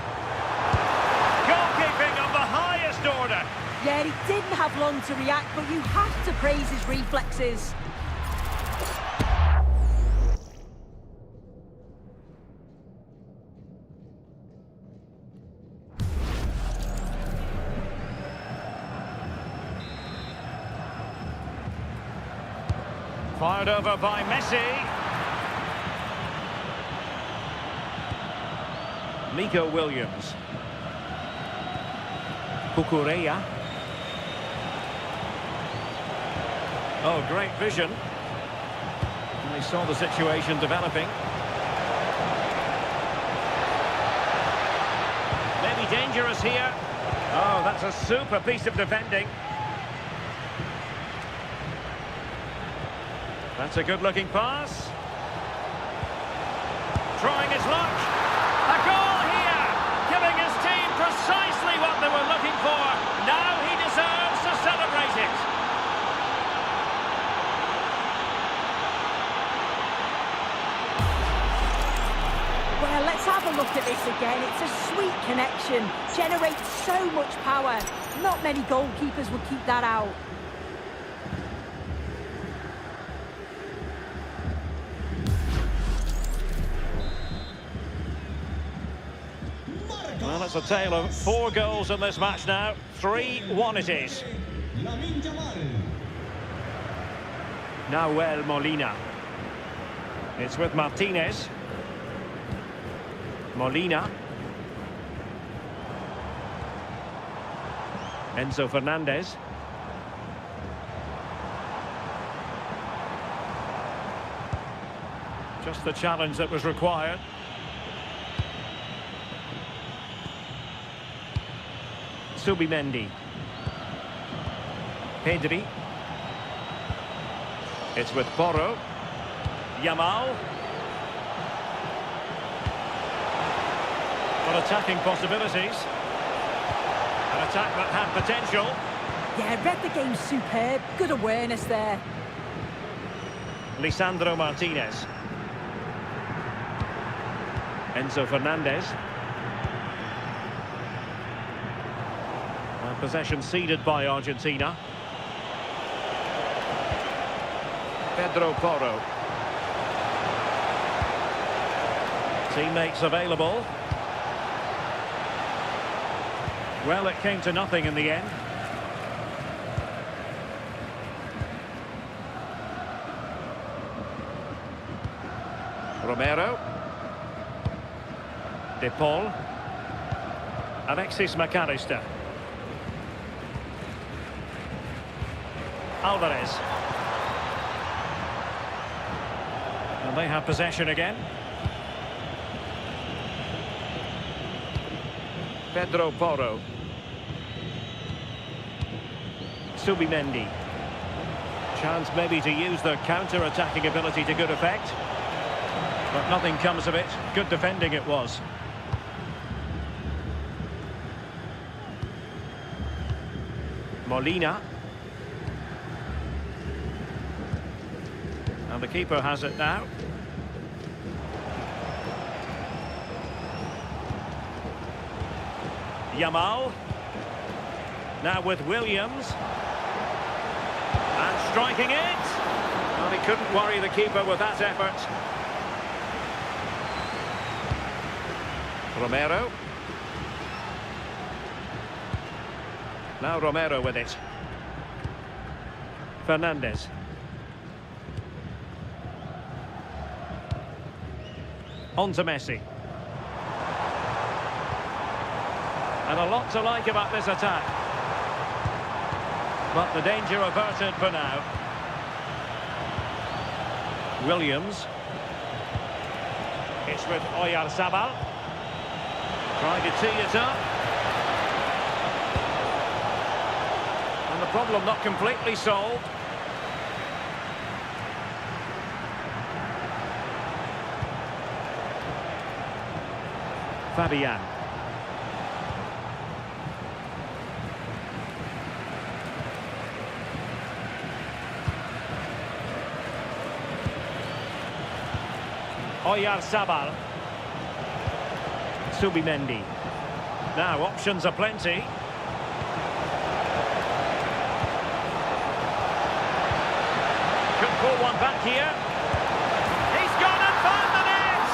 Goalkeeping of the highest order. Yeah, he didn't have long to react, but you have to praise his reflexes. Fired over by Messi. Nico Williams. Cucurella. Oh, great vision. And they saw the situation developing. Maybe dangerous here. Oh, that's a super piece of defending. That's a good-looking pass. Trying his luck. A goal here, giving his team precisely what they were looking for. Now he deserves to celebrate it. Well, let's have a a look at this again. It's a sweet connection, generates so much power. Not many goalkeepers would keep that out. Well, it's a tale of 4 goals in this match now. 3-1 it is. Lamine Yamal. Nahuel Molina. It's with Martinez. Molina. Enzo Fernandez. Just the challenge that was required. Subimendi. Pedri. It's with Porro. Yamal. Got attacking possibilities. An attack that had potential. Yeah, read the game superb. Good awareness there. Lisandro Martinez. Enzo Fernandez. And possession ceded by Argentina. Pedro Porro. Teammates available. Well, it came to nothing in the end. Romero. De Paul. Alexis McAllister. Alvarez. And they have possession again. Pedro Porro. Subimendi. Chance maybe to use the counter-attacking ability to good effect. But nothing comes of it. Good defending it was. Molina. And the keeper has it now. Yamal. Now with Williams. And striking it. And he couldn't worry the keeper with that effort. Romero. Now Romero with it. Fernandez. On to Messi. And a lot to like about this attack. But the danger averted for now. Williams. It's with Oyarzabal. Trying to tee it up. And the problem not completely solved. Fabian. Oyarzabal. Subimendi. Now options are plenty. Could pull one back here. He's gone and found the net!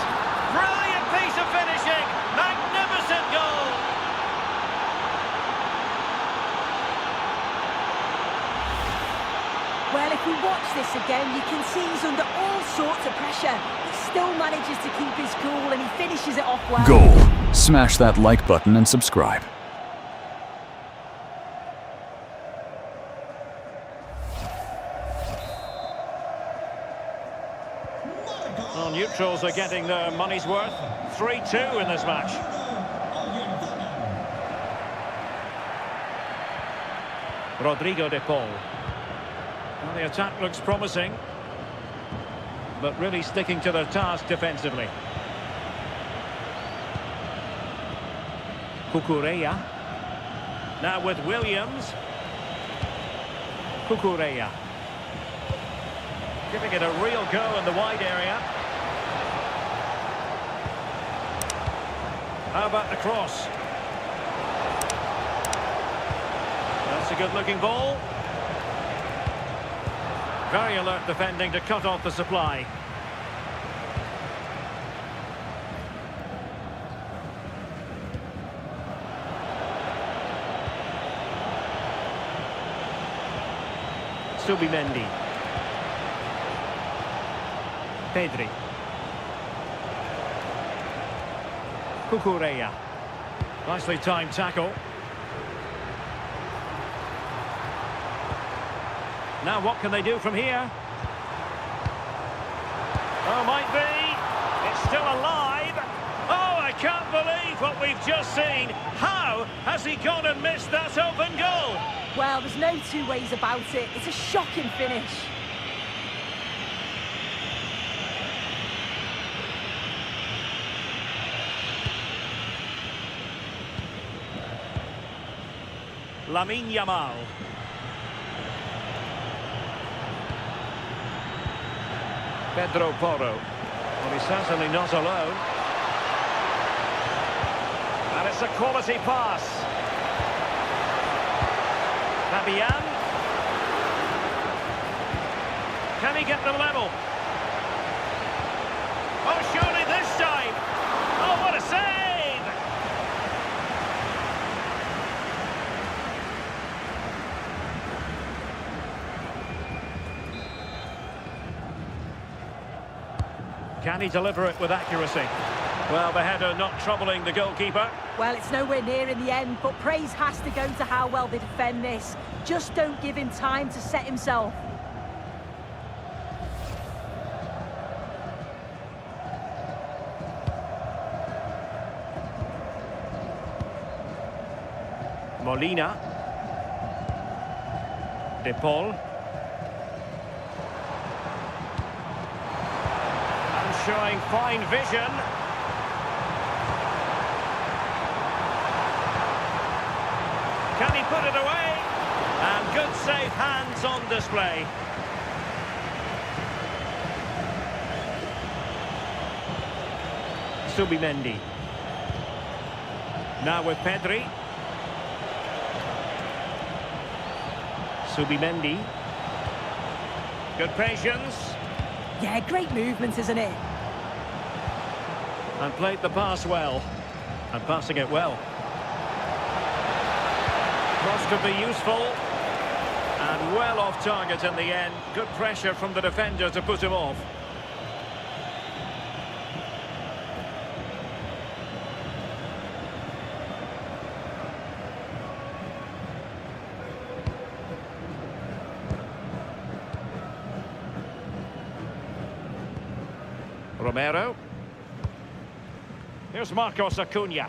Brilliant piece of finishing! Magnificent goal! Well, if we watch this again, you can see he's under all sorts of pressure. He still manages to keep his cool and he finishes it off well. Goal. Smash that like button and subscribe. Well, neutrals are getting their money's worth. 3-2 in this match. Rodrigo de Paul. Well, the attack looks promising, but really sticking to their task defensively. Cucurella. Now with Williams. Cucurella. Giving it a real go in the wide area. How about the cross? That's a good-looking ball. Very alert defending to cut off the supply. Subimendi. Pedri. Cucurella. Nicely timed tackle. Now what can they do from here? Oh, might be. It's still alive. Oh, I can't believe what we've just seen. How has he gone and missed that open goal? Well, there's no two ways about it. It's a shocking finish. Lamine Yamal. Pedro Porro. Well, he's certainly not alone. And it's a quality pass. Fabian. Can he get them level? Oh, surely this time. Oh, what a save! Can he deliver it with accuracy? Well, the header not troubling the goalkeeper. Well, it's nowhere near in the end, but praise has to go to how well they defend this. Just don't give him time to set himself. Molina. De Paul. And showing fine vision. Can he put it away? And good safe hands on display. Subimendi. Now with Pedri. Subimendi. Good patience. Yeah, great movement, isn't it? And played the pass well. And passing it well. Cross could be useful. And well off target in the end. Good pressure from the defender to put him off. Romero. Here's Marcos Acuna.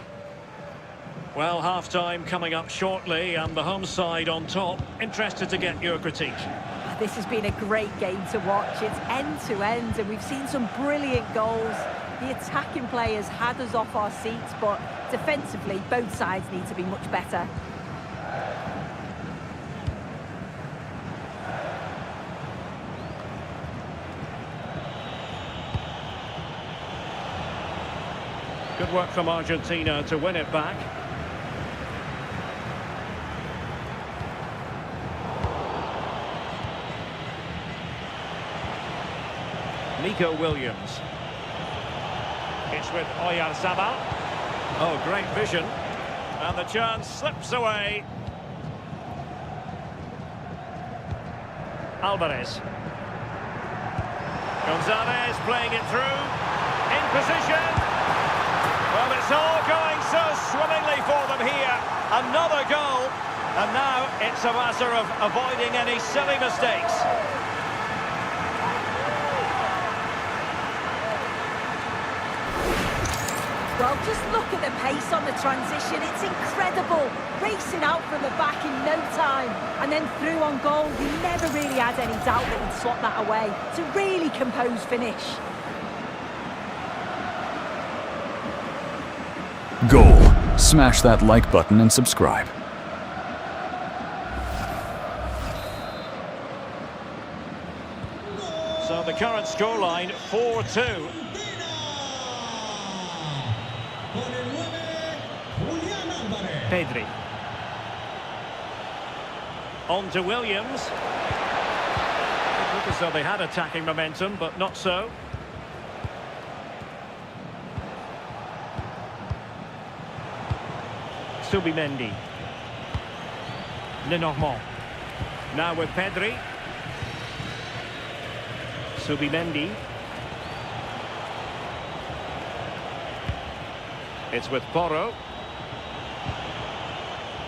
Well, half-time coming up shortly and the home side on top. Interested to get your critique. This has been a great game to watch. It's end-to-end and we've seen some brilliant goals. The attacking players had us off our seats, but defensively, both sides need to be much better. Good work from Argentina to win it back. Nico Williams. It's with Oyarzabal. Oh, great vision. And the chance slips away. Alvarez. Gonzalez playing it through. In position. Well, it's all going so swimmingly for them here. Another goal. And now it's a matter of avoiding any silly mistakes. Well, just look at the pace on the transition. It's incredible. Racing out from the back in no time. And then through on goal. You never really had any doubt that he'd slot that away. It's a really composed finish. Goal. Smash that like button and subscribe. So the current scoreline 4-2. Con el 9. Pedri. On to Williams. It looked as though they had attacking momentum, but not so. Subimendi. Lenormand. Now with Pedri. Subimendi. It's with Porro.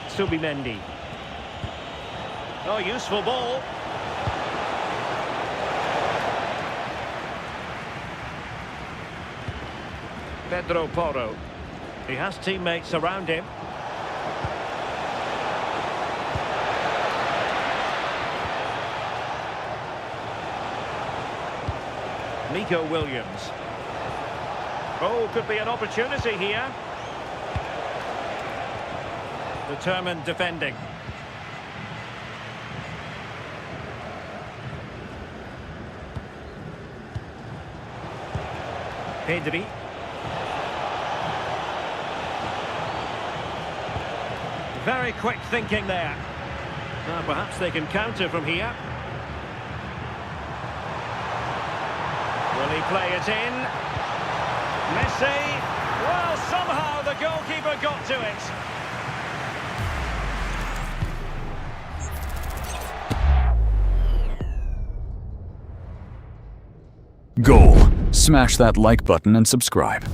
Subimendi. Oh, useful ball. Pedro Porro. He has teammates around him. Nico Williams. Oh, could be an opportunity here. Determined defending. Pedri. Very quick thinking there. Perhaps they can counter from here. Will he play it in? Messi. Well, somehow the goalkeeper got to it. Goal. Smash that like button and subscribe.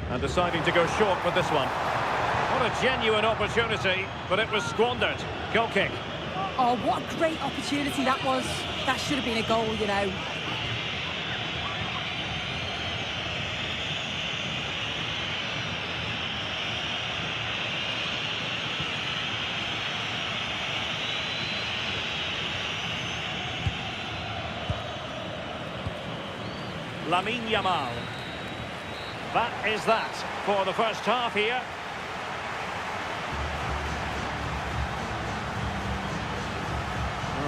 And deciding to go short with this one. What a genuine opportunity, but it was squandered. Goal kick. Oh, what a great opportunity that was. That should have been a goal, you know. Lamine Yamal. That is that for the first half here.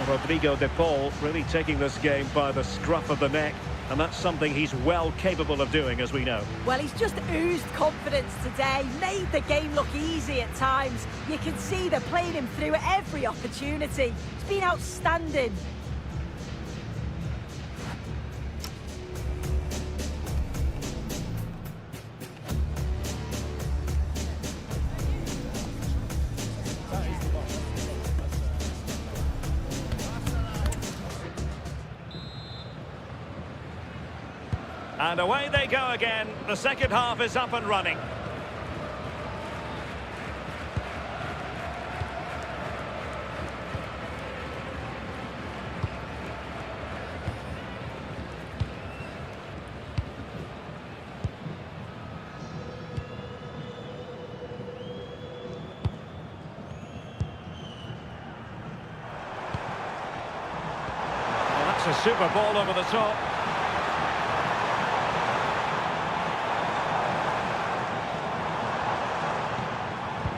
Rodrigo de Paul really taking this game by the scruff of the neck, and that's something he's well capable of doing, as we know. Well, he's just oozed confidence today, made the game look easy at times. You can see they're playing him through at every opportunity. It's been outstanding. And away they go again. The second half is up and running. Well, that's a super ball over the top.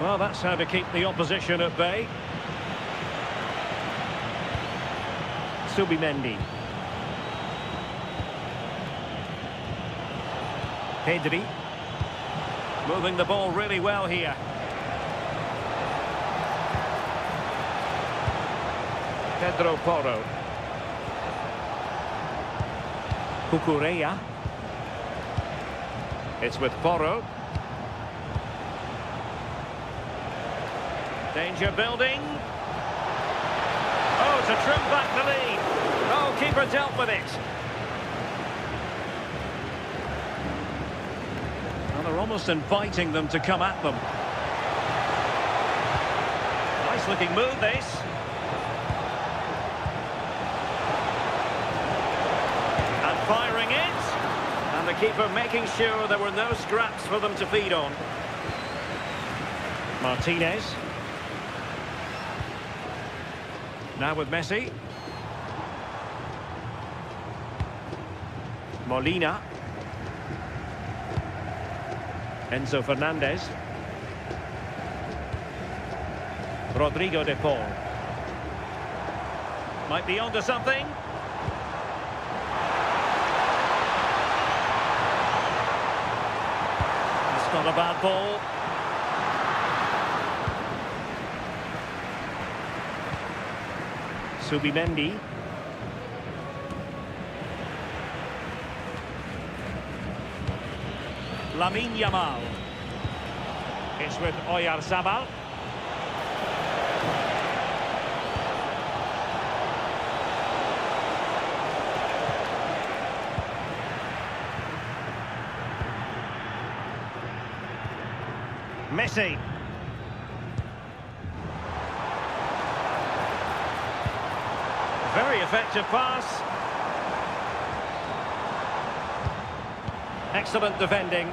Well, that's how to keep the opposition at bay. Subimendi. Pedri. Moving the ball really well here. Pedro Porro. Cucurella. It's with Porro. Danger building. Oh, to trim back the lead. Oh, keeper dealt with it. Well, they're almost inviting them to come at them. Nice looking move, this. And firing it. And the keeper making sure there were no scraps for them to feed on. Martinez. Now with Messi. Molina. Enzo Fernandez. Rodrigo de Paul. Might be onto something. It's not a bad ball. Subimendi. Lamine Yamal. It's with Oyarzabal. Messi. Very effective pass. Excellent defending.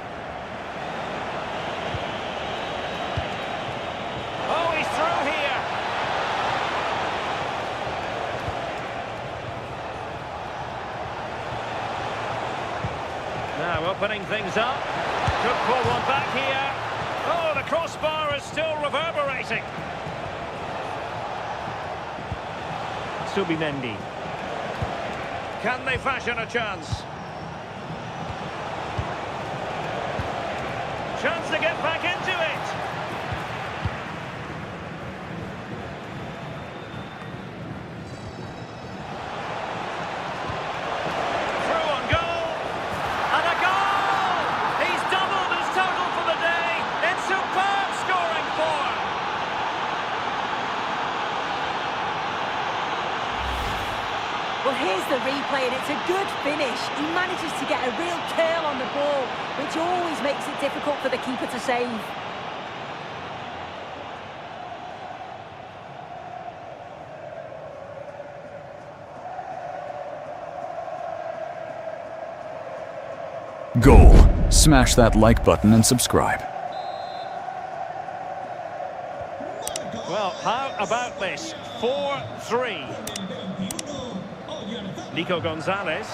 Oh, he's through here. Now opening things up. Could pull one back here. Oh, the crossbar is still reverberating. Subimendi. Can they fashion a chance? Chance to get back into it. Through on goal. And a goal! He's doubled his total for the day in superb scoring form. Well, here's the replay, and it's a good finish. He manages to get a real curl on the ball, which always makes it difficult for the keeper to save. Goal. Smash that like button and subscribe. Well, how about this? 4-3. Nico Gonzalez.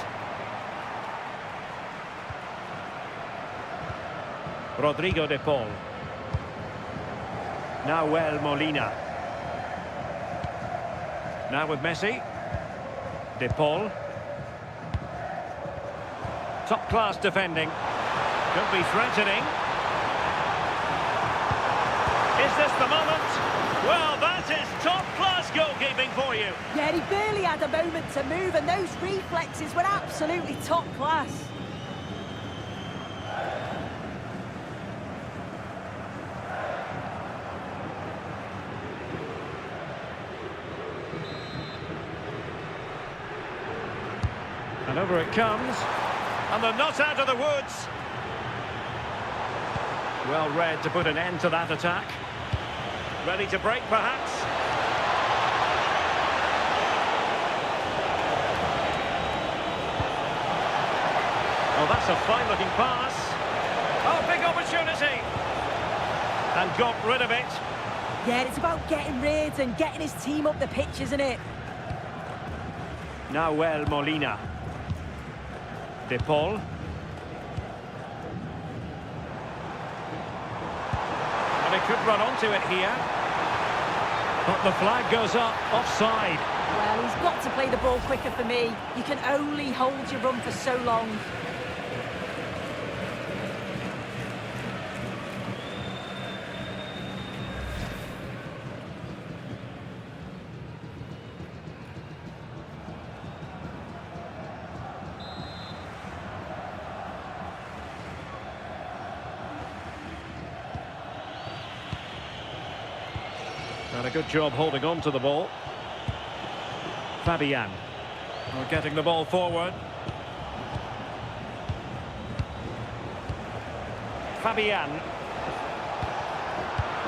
Rodrigo de Paul. Nahuel Molina. Now with Messi. De Paul. Top-class defending. Could be threatening. Is this the moment? Well, that is top-class goalkeeping for you. Yeah, he barely had a moment to move, and those reflexes were absolutely top class. And over it comes. And they're not out of the woods. Well read to put an end to that attack. Ready to break, perhaps. Oh, that's a fine-looking pass. Oh, big opportunity. And got rid of it. Yeah, it's about getting rid and getting his team up the pitch, isn't it? Nahuel Molina. De Paul. And he could run onto it here. But the flag goes up, offside. Well, he's got to play the ball quicker for me. You can only hold your run for so long. And a good job holding on to the ball. Fabian. We're getting the ball forward. Fabian.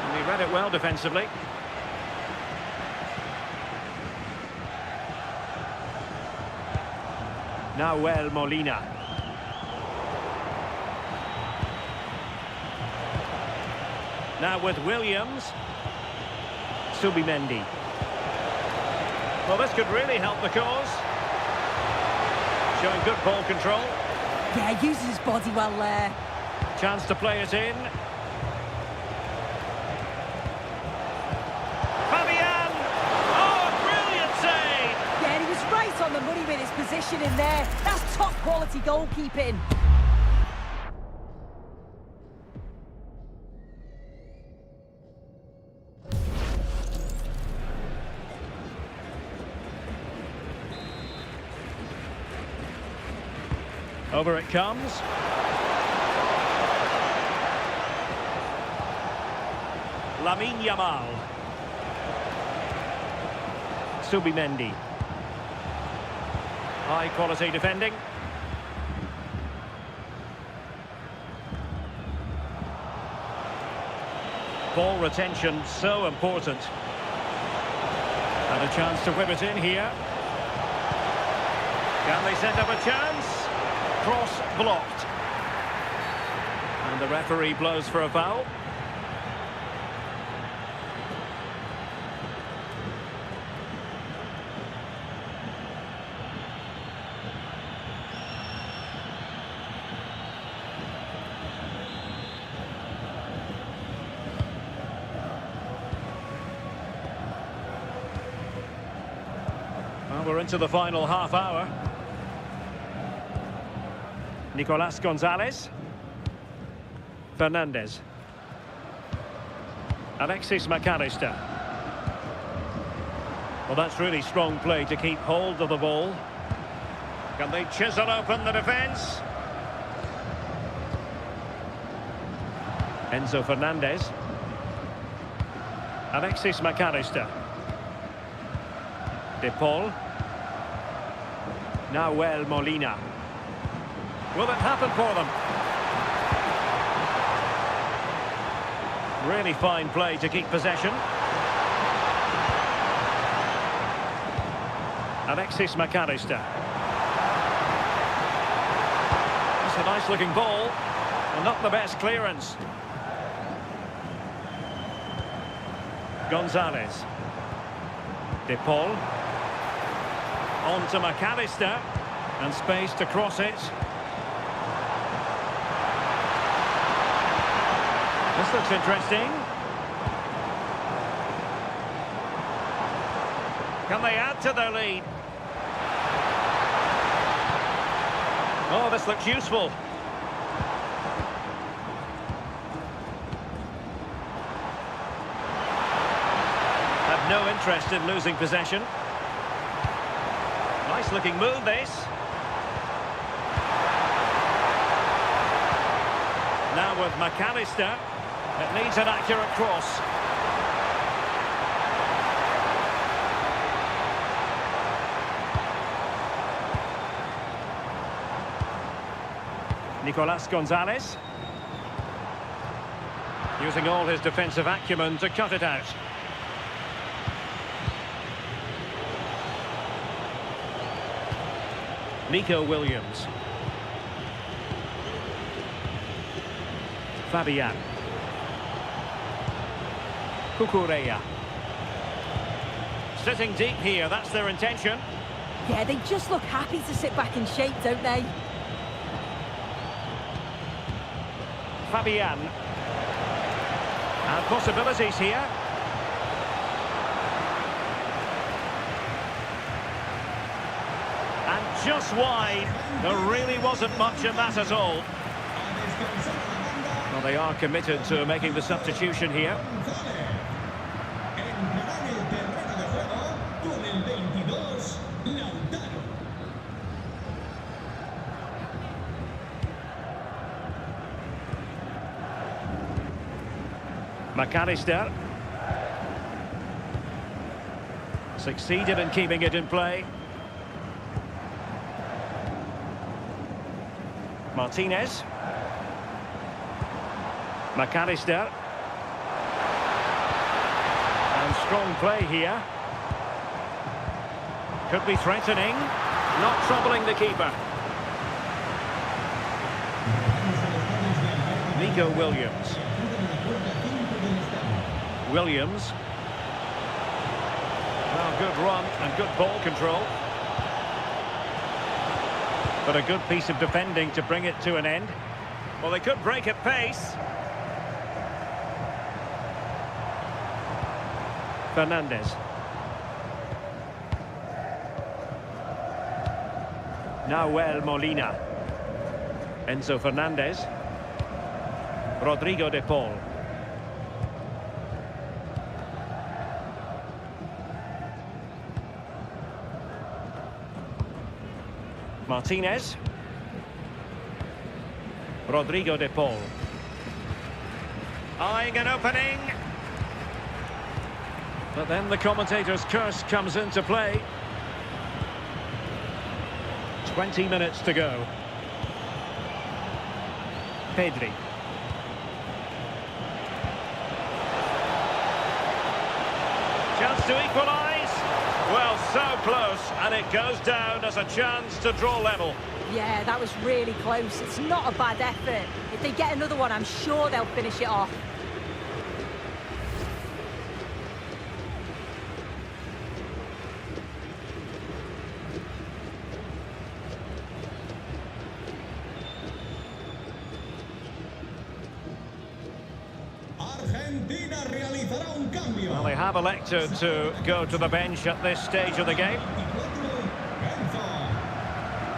And he read it well defensively. Nahuel Molina. Now with Williams. Subimendi. Well, this could really help the cause. Showing good ball control. Yeah, uses his body well there. Chance to play it in. Fabian! Oh, a brilliant save! Yeah, possession in there. That's top quality goalkeeping. Over it comes. Lamine Yamal. Subimendi. High quality defending. Ball retention so important. And a chance to whip it in here. Can they set up a chance? Cross blocked. And the referee blows for a foul. Well, we're into the final half hour. Nicolas Gonzalez. Fernandez. Alexis McAllister. Well, that's really strong play to keep hold of the ball. Can they chisel open the defence? Enzo Fernandez. Alexis McAllister. De Paul. Nahuel Molina. Will it happen for them? Really fine play to keep possession. Alexis McAllister. It's a nice looking ball, and not the best clearance. Gonzalez. De Paul. On to McAllister, and space to cross it. This looks interesting. Can they add to their lead? Oh, this looks useful. Have no interest in losing possession. Nice looking move, this. Now with McAllister. It needs an accurate cross. Nicolas Gonzalez. Using all his defensive acumen to cut it out. Nico Williams. Fabian. Cucurella. Sitting deep here, that's their intention. Yeah, they just look happy to sit back in shape, don't they? Fabian. And possibilities here. And just wide. There really wasn't much in that at all. Well, they are committed to making the substitution here. McAllister succeeded in keeping it in play. Martinez. McAllister. And strong play here. Could be threatening. Not troubling the keeper. Nico Williams. Williams. Well, good run and good ball control. But a good piece of defending to bring it to an end. Well, they could break at pace. Fernandez. Nahuel Molina. Enzo Fernandez. Rodrigo de Paul. Martinez. Rodrigo de Paul. Eyeing an opening. But then the commentator's curse comes into play. 20 minutes to go. Pedri. Chance to equalise. Well, so close, and it goes down as a chance to draw level. Yeah, that was really close. It's not a bad effort. If they get another one, I'm sure they'll finish it off. Argentina realizará un cambio. Well, they have elected to go to the bench at this stage of the game.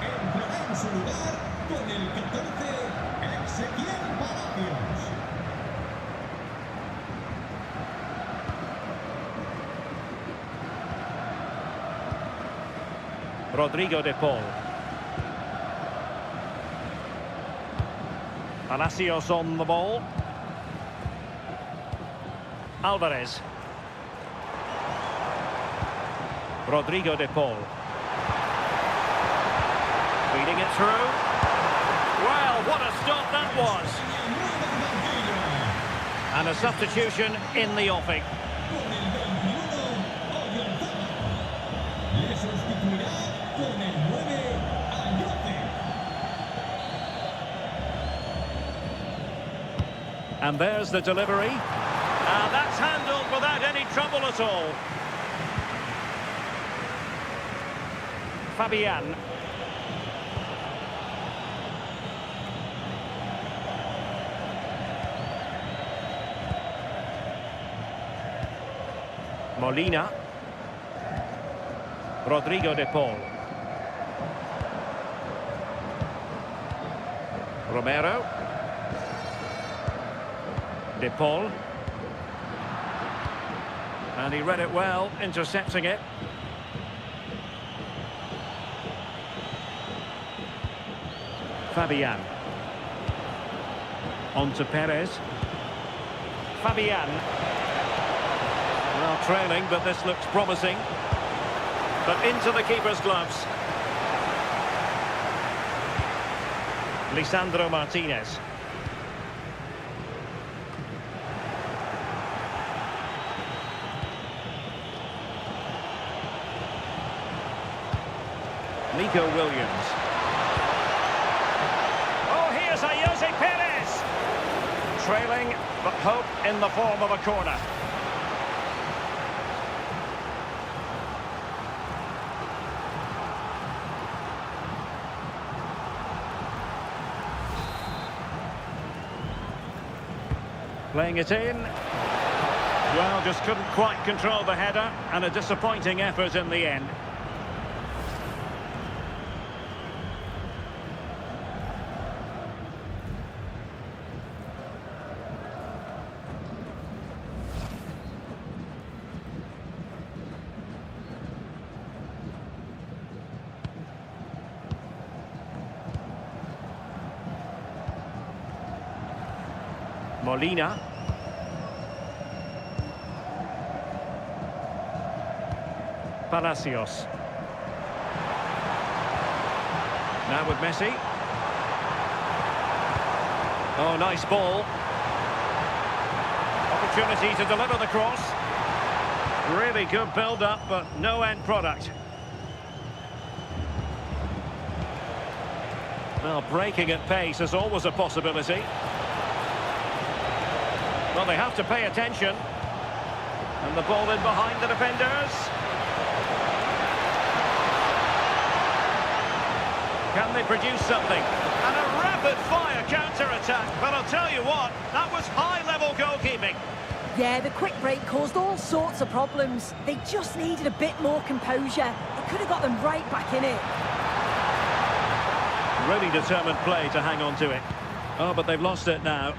Entrará en su lugar con el 14, Ezequiel Palacios. Rodrigo de Paul. Palacios on the ball. Alvarez. Rodrigo de Paul. Feeding it through. Well, what a stop that was. And a substitution in the offing. Con el 21, Oyarzabal. Le sustituirá con el 9, Ayoce. And there's the delivery. And that's handled without any trouble at all. Fabian. Molina. Rodrigo de Paul. Romero. De Paul. And he read it well, intercepting it. Fabian. On to Perez. Fabian. Well, trailing, but this looks promising. But into the keeper's gloves. Lisandro Martinez. Nico Williams. Oh, here's Jose Perez. Trailing, but hope in the form of a corner. Playing it in. Well, just couldn't quite control the header, and a disappointing effort in the end. Molina. Palacios. Now with Messi. Oh, nice ball. Opportunity to deliver the cross. Really good build-up, but no end product. Well, breaking at pace is always a possibility. Well, they have to pay attention. And the ball in behind the defenders. Can they produce something? And a rapid-fire counter-attack. But I'll tell you what, that was high-level goalkeeping. Yeah, the quick break caused all sorts of problems. They just needed a bit more composure. It could have got them right back in it. Really determined play to hang on to it. Oh, but they've lost it now.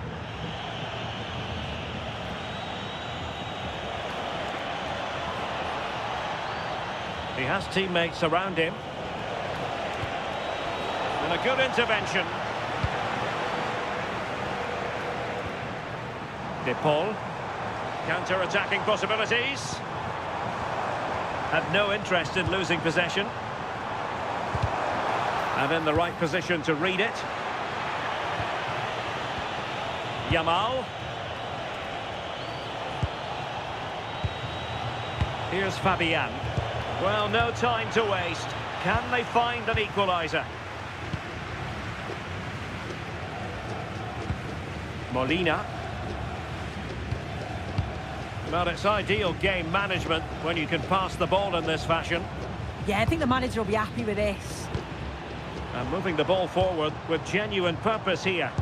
He has teammates around him. And a good intervention. De Paul. Counter-attacking possibilities. Had no interest in losing possession. And in the right position to read it. Yamal. Here's Fabian. Well, no time to waste. Can they find an equaliser? Molina. Well, it's ideal game management when you can pass the ball in this fashion. Yeah, I think the manager will be happy with this. And moving the ball forward with genuine purpose here.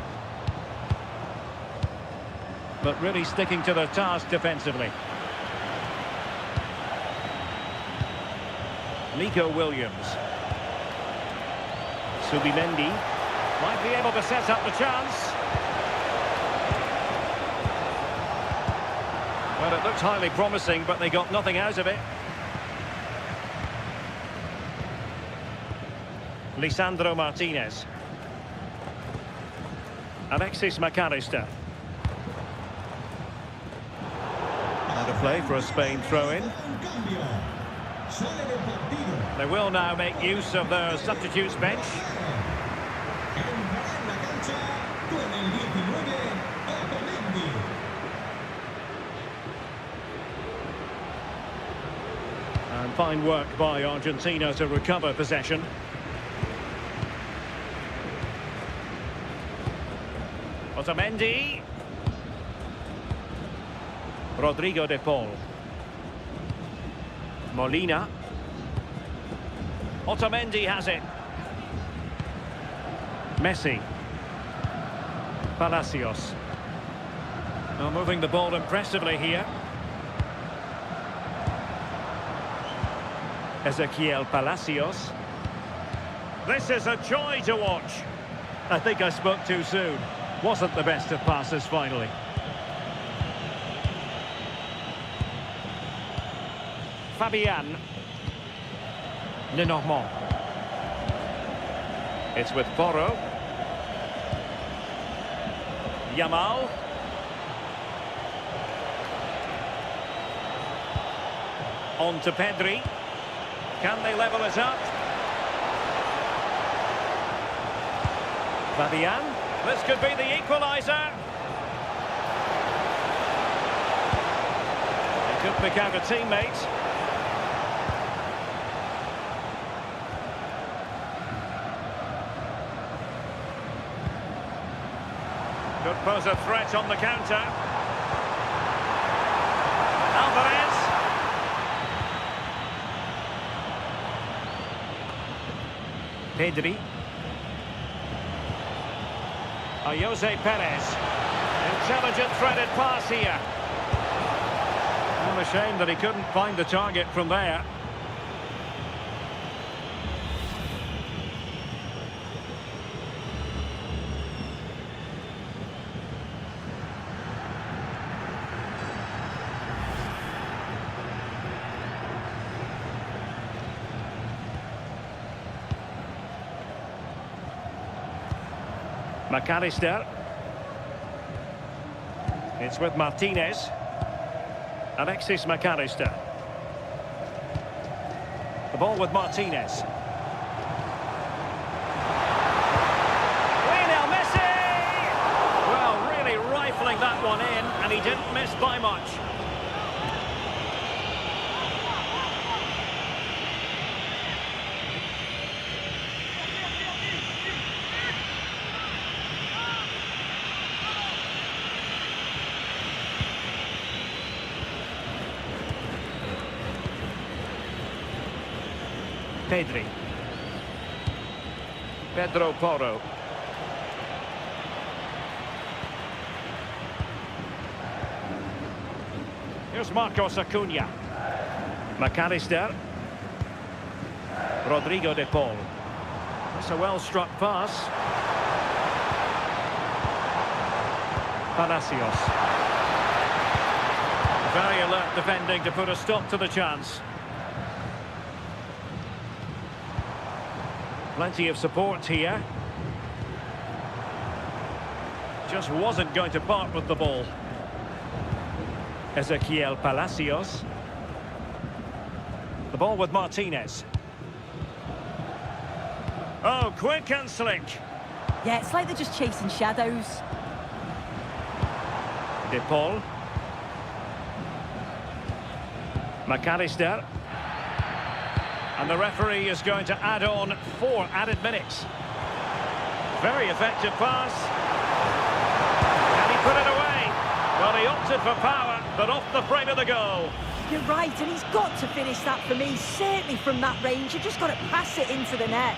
But really sticking to their task defensively. Nico Williams. Subimendi might be able to set up the chance. Well, it looked highly promising, but they got nothing out of it. Lisandro Martinez. Alexis McAllister. And a play for a Spain throw-in. They will now make use of their substitutes bench. And fine work by Argentina to recover possession. Otamendi. Rodrigo de Paul. Molina. Otamendi has it. Messi. Palacios. Now moving the ball impressively here. Ezequiel Palacios. This is a joy to watch. I think I spoke too soon. Wasn't the best of passes finally. Fabian. Lenormand. It's with Porro. Yamal. On to Pedri. Can they level it up? Fabian. This could be the equaliser. He could pick out a teammate. Could pose a threat on the counter. Alvarez. Pedri. Jose Perez. Intelligent threaded pass here. Well, a shame that he couldn't find the target from there. McAllister. It's with Martinez. Alexis McAllister. The ball with Martinez. Lionel Messi! Well, really rifling that one in, and he didn't miss by much. Pedri. Pedro Porro. Here's Marcos Acuna. McAllister. Rodrigo de Paul. It's a well-struck pass. Palacios. Very alert defending to put a stop to the chance. Plenty of support here. Just wasn't going to part with the ball. Ezequiel Palacios. The ball with Martinez. Oh, quick and slick. Yeah, it's like they're just chasing shadows. De Paul. McAllister. And the referee is going to add on 4 added minutes. Very effective pass. Can he put it away? Well, he opted for power, but off the frame of the goal. You're right, and he's got to finish that for me. Certainly from that range, you've just got to pass it into the net.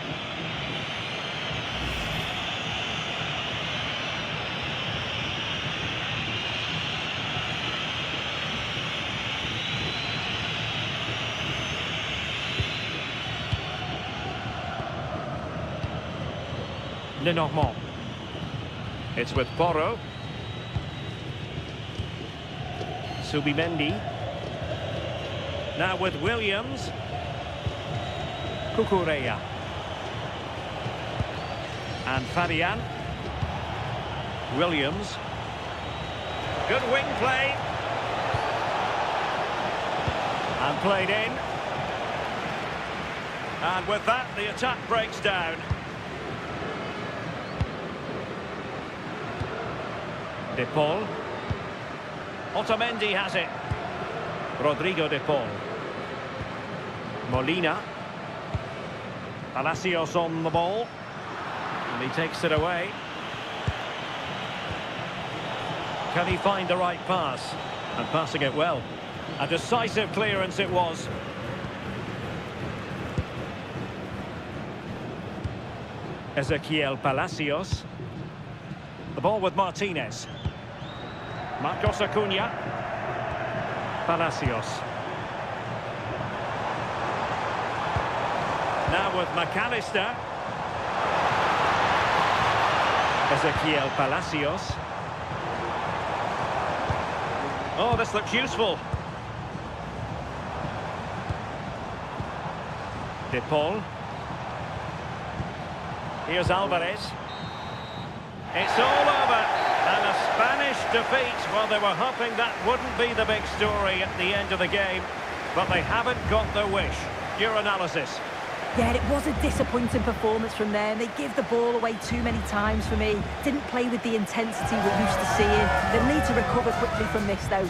Lenormand. It's with Porro. Subimendi. Now with Williams. Cucurella. And Fabian. Williams. Good wing play. And played in. And with that, the attack breaks down. De Paul. Otamendi has it. Rodrigo De Paul. Molina. Palacios on the ball. And he takes it away. Can he find the right pass? And passing it well. A decisive clearance it was. Ezequiel Palacios. The ball with Martinez. Marcos Acuna. Palacios. Now with McAllister. Ezequiel Palacios. Oh, this looks useful. De Paul. Here's Alvarez. It's all over. And a Spanish defeat. Well, they were hoping that wouldn't be the big story at the end of the game. But they haven't got their wish. Your analysis. Yeah, it was a disappointing performance from them. They give the ball away too many times for me. Didn't play with the intensity we're used to seeing. They'll need to recover quickly from this, though.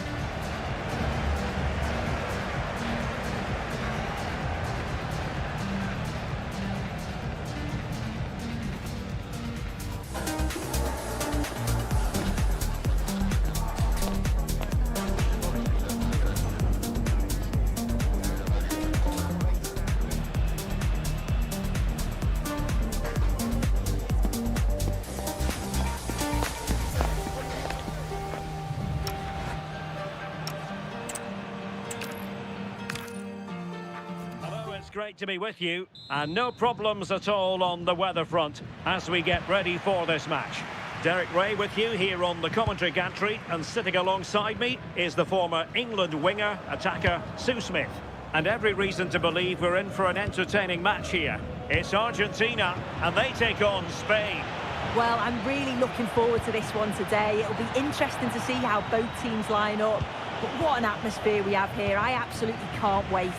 Great to be with you, and no problems at all on the weather front as we get ready for this match. Derek Ray with you here on the commentary gantry, and sitting alongside me is the former England winger, attacker Sue Smith. And every reason to believe we're in for an entertaining match here. It's Argentina, and they take on Spain. Well, I'm really looking forward to this one today. It'll be interesting to see how both teams line up. But what an atmosphere we have here. I absolutely can't wait.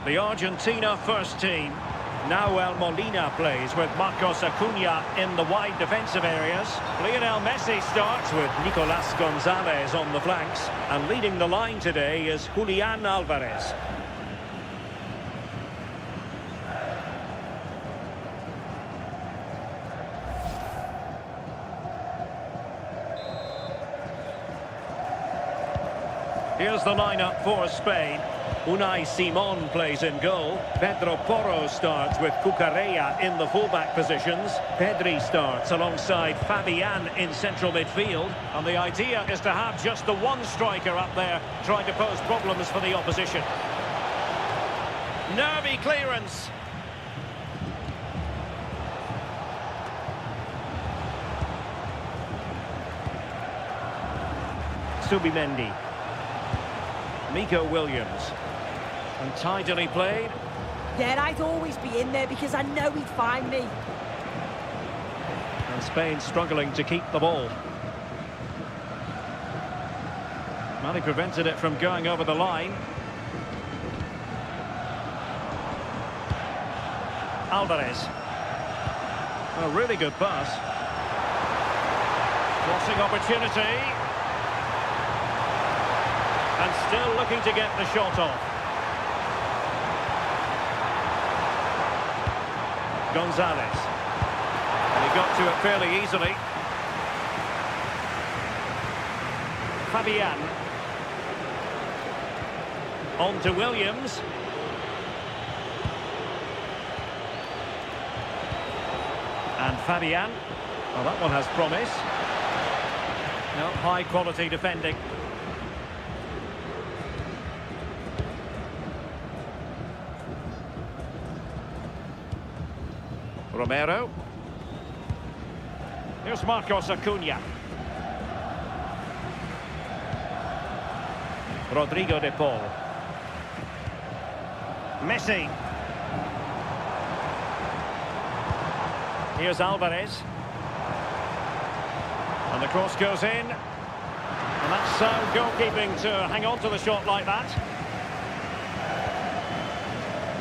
The Argentina first team. Nahuel Molina plays with Marcos Acuna in the wide defensive areas. Lionel Messi starts with Nicolas Gonzalez on the flanks. And leading the line today is Julian Alvarez. Here's the lineup for Spain. Unai Simon plays in goal. Pedro Porro starts with Cucurella in the fullback positions. Pedri starts alongside Fabian in central midfield. And the idea is to have just the one striker up there trying to pose problems for the opposition. Nervy clearance. Subimendi. Miko Williams. And tidily played. Yeah, I'd always be in there because I know he'd find me. And Spain struggling to keep the ball. Well, he prevented it from going over the line. Alvarez. A really good pass. Crossing opportunity. And still looking to get the shot off. Gonzalez. And he got to it fairly easily. Fabian. On to Williams. And Fabian. Well, that one has promise. No, high quality defending. Romero. Here's Marcos Acuna. Rodrigo de Paul. Messi. Here's Alvarez. And the cross goes in. And that's sound goalkeeping to hang on to the shot like that.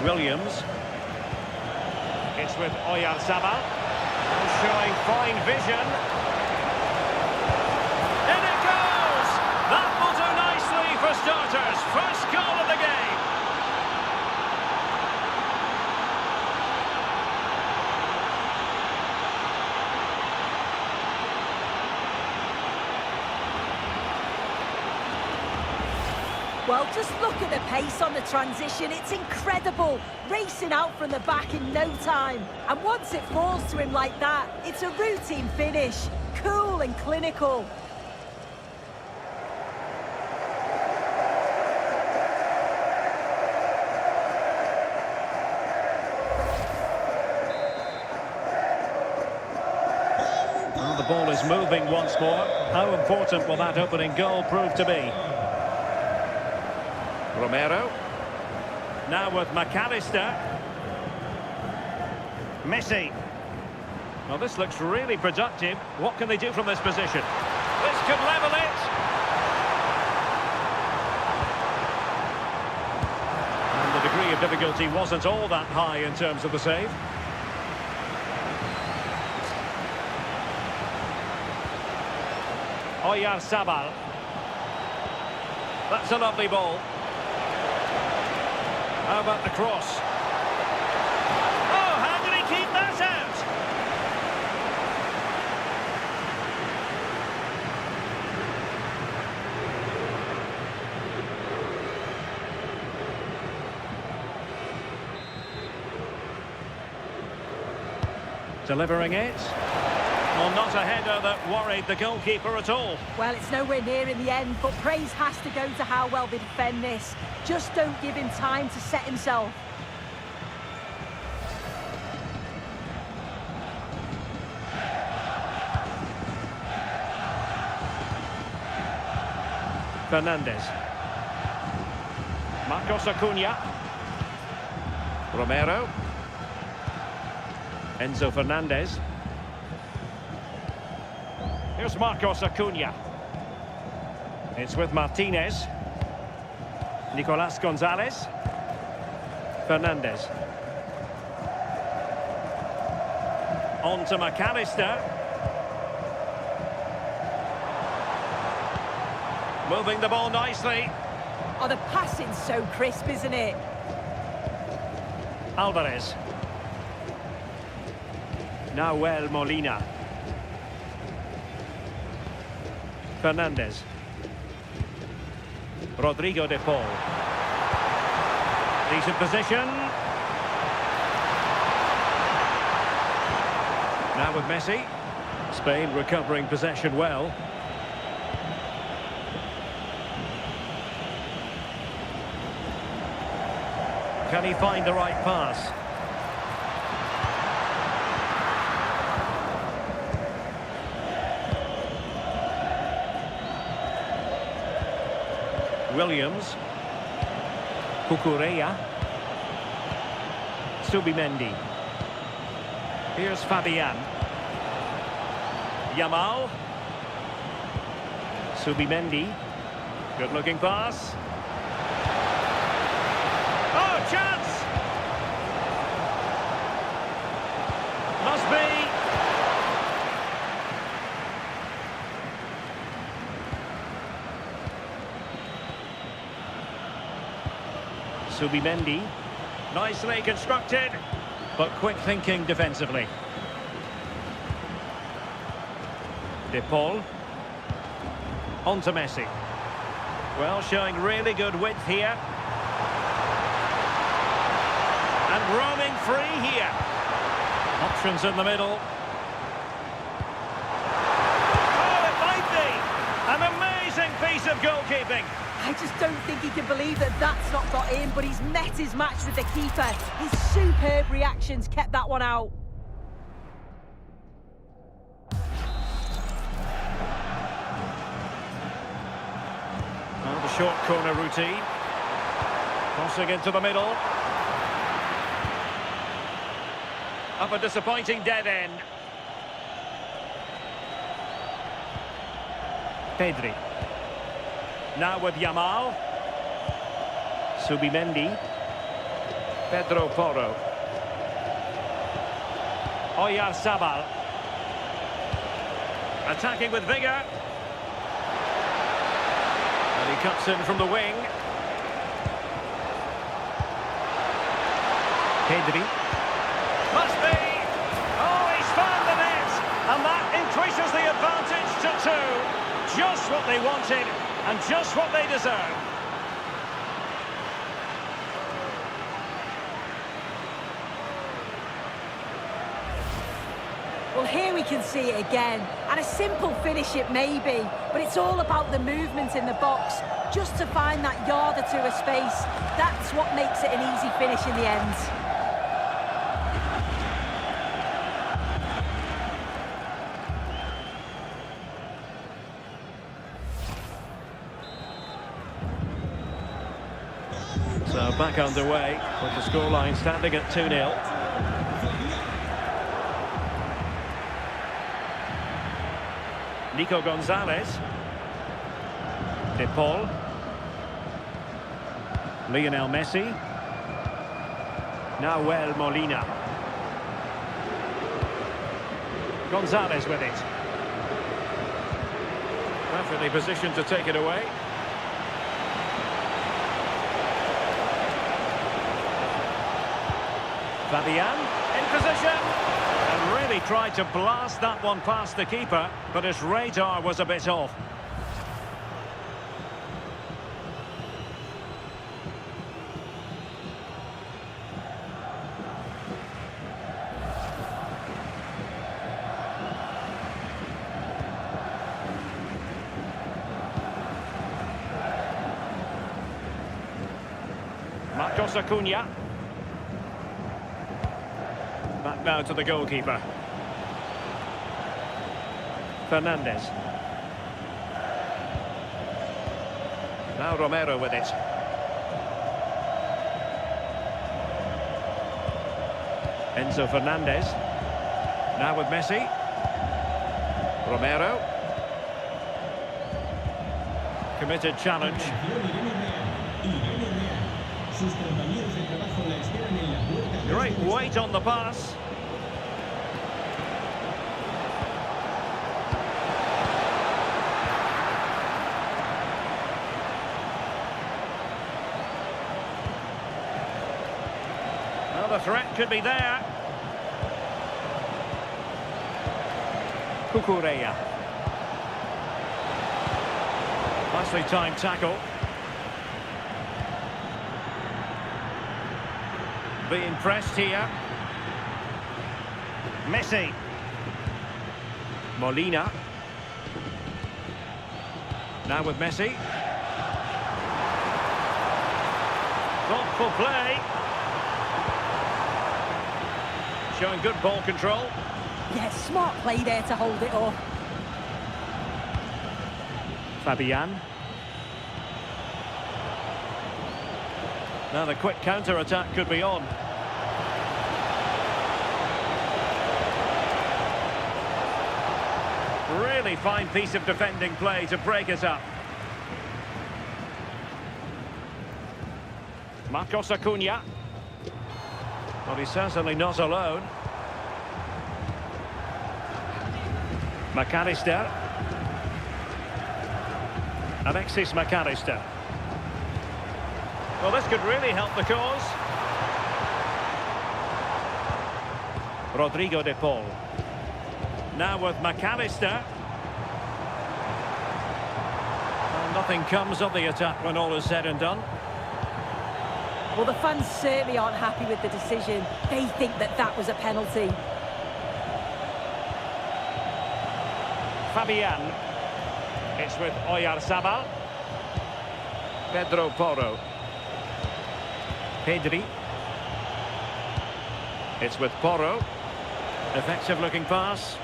Williams. It's with Oyarzabal. Showing fine vision. In it goes! That will do nicely for starters. First goal of the game. Well, just look at the pace on the transition. It's incredible. Racing out from the back in no time. And once it falls to him like that, it's a routine finish. Cool and clinical. Well, the ball is moving once more. How important will that opening goal prove to be? Romero. Now with McAllister. Messi. Well, this looks really productive. What can they do from this position? This could level it. And the degree of difficulty wasn't all that high in terms of the save. Oyarzabal. That's a lovely ball. How about the cross? Oh, how did he keep that out? Delivering it. Well, not a header that worried the goalkeeper at all. Well, it's nowhere near in the end, but praise has to go to how well they defend this. Just don't give him time to set himself. Fernandez. Marcos Acuna. Romero. Enzo Fernandez. Here's Marcos Acuna. It's with Martinez. Nicolas Gonzalez. Fernandez. On to McAllister. Moving the ball nicely. Oh, the passing's so crisp, isn't it? Alvarez. Nahuel Molina. Fernandez. Rodrigo de Paul. Decent position. Now with Messi. Spain recovering possession well. Can he find the right pass? Williams. Cucurella. Subimendi. Here's Fabian. Yamal. Subimendi. Good looking pass. Oh, chance! Must be. Subimendi. Nicely constructed, but quick thinking defensively. De Paul. On to Messi. Well, showing really good width here. And roaming free here. Options in the middle. Oh, it might be! An amazing piece of goalkeeping. I just don't think he can believe that that's not got in, but he's met his match with the keeper. His superb reactions kept that one out. Well, the short corner routine. Crossing into the middle. Up a disappointing dead end. Pedri. Now with Yamal. Subimendi. Pedro Porro. Oyarzabal. Attacking with vigour. And he cuts in from the wing. Pedri. Must be! Oh, he's found the net! And that increases the advantage to 2. Just what they wanted. And just what they deserve. Well, here we can see it again. And a simple finish it may be, but it's all about the movement in the box. Just to find that yard or two of space, that's what makes it an easy finish in the end. So back underway with the scoreline standing at 2-0. Nico Gonzalez. De Paul. Lionel Messi. Nahuel Molina. Gonzalez with it. Perfectly positioned to take it away. Fabian in position and really tried to blast that one past the keeper, but his radar was a bit off. Marcos Acuna. Back now to the goalkeeper. Fernandez. Now Romero with it. Enzo Fernandez. Now with Messi. Romero. Committed challenge. Great weight on the pass. Well, the threat could be there. Cucurella. Nicely timed tackle. Being pressed here. Messi. Molina. Now with Messi. Thoughtful play. Showing good ball control. Yeah, smart play there to hold it up. Fabian. Now the quick counter-attack could be on. Really fine piece of defending play to break it up. Marcos Acuna. Well, he's certainly not alone. McAllister. Alexis McAllister. Well, this could really help the cause. Rodrigo de Paul. Now with McAllister. Well, nothing comes of the attack when all is said and done. Well, the fans certainly aren't happy with the decision. They think that that was a penalty. Fabian. It's with Oyarzabal. Pedro Porro. Pedri. It's with Porro. Effective looking pass.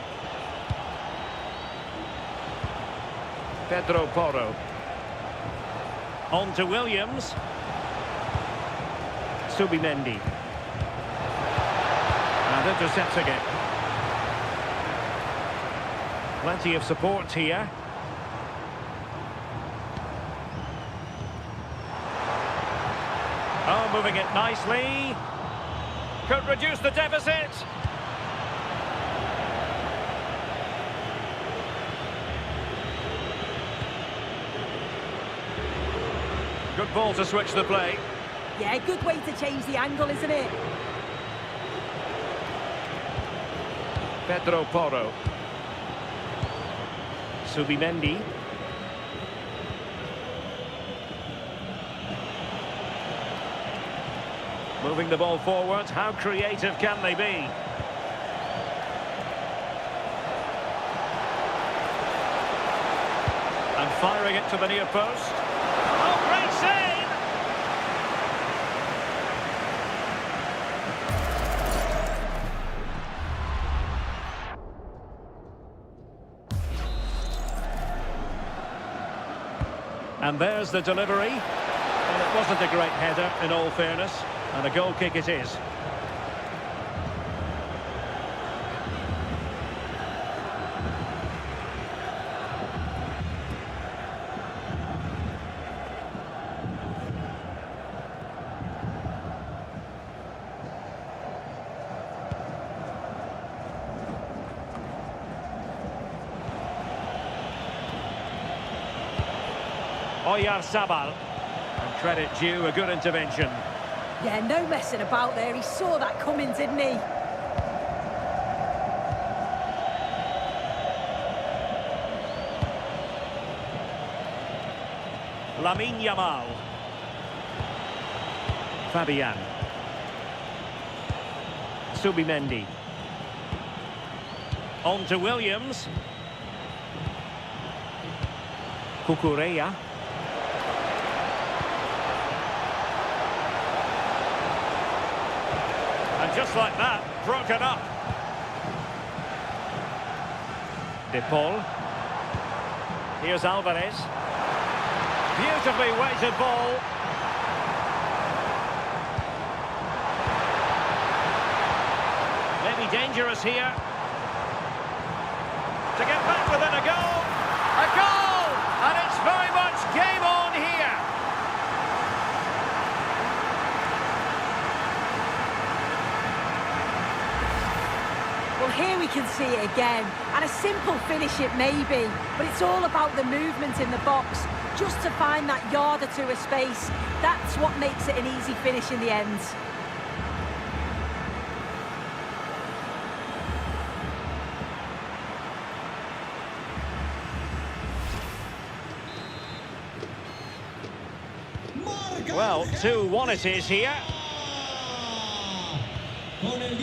Pedro Porro. On to Williams. Subimendi. And intercepts again. Plenty of support here. Oh, moving it nicely. Could reduce the deficit. Good ball to switch the play. Yeah, good way to change the angle, isn't it? Pedro Porro. Subimendi. Moving the ball forward. How creative can they be? And firing it to the near post. Oh, great save! And there's the delivery. Well, it wasn't a great header, in all fairness. And a goal kick it is. Oyarzabal. And credit due, a good intervention. Yeah, no messing about there. He saw that coming, didn't he? Lamine Yamal. Fabian. Subimendi. On to Williams. Cucurella. And just like that, broken up. De Paul. Here's Alvarez. Beautifully weighted ball. Maybe dangerous here. To get back within a goal. A goal! And it's very much game on here. Well, here we can see it again. And a simple finish it may be, but it's all about the movement in the box. Just to find that yard or two of space. That's what makes it an easy finish in the end. Well, 2-1 it is here.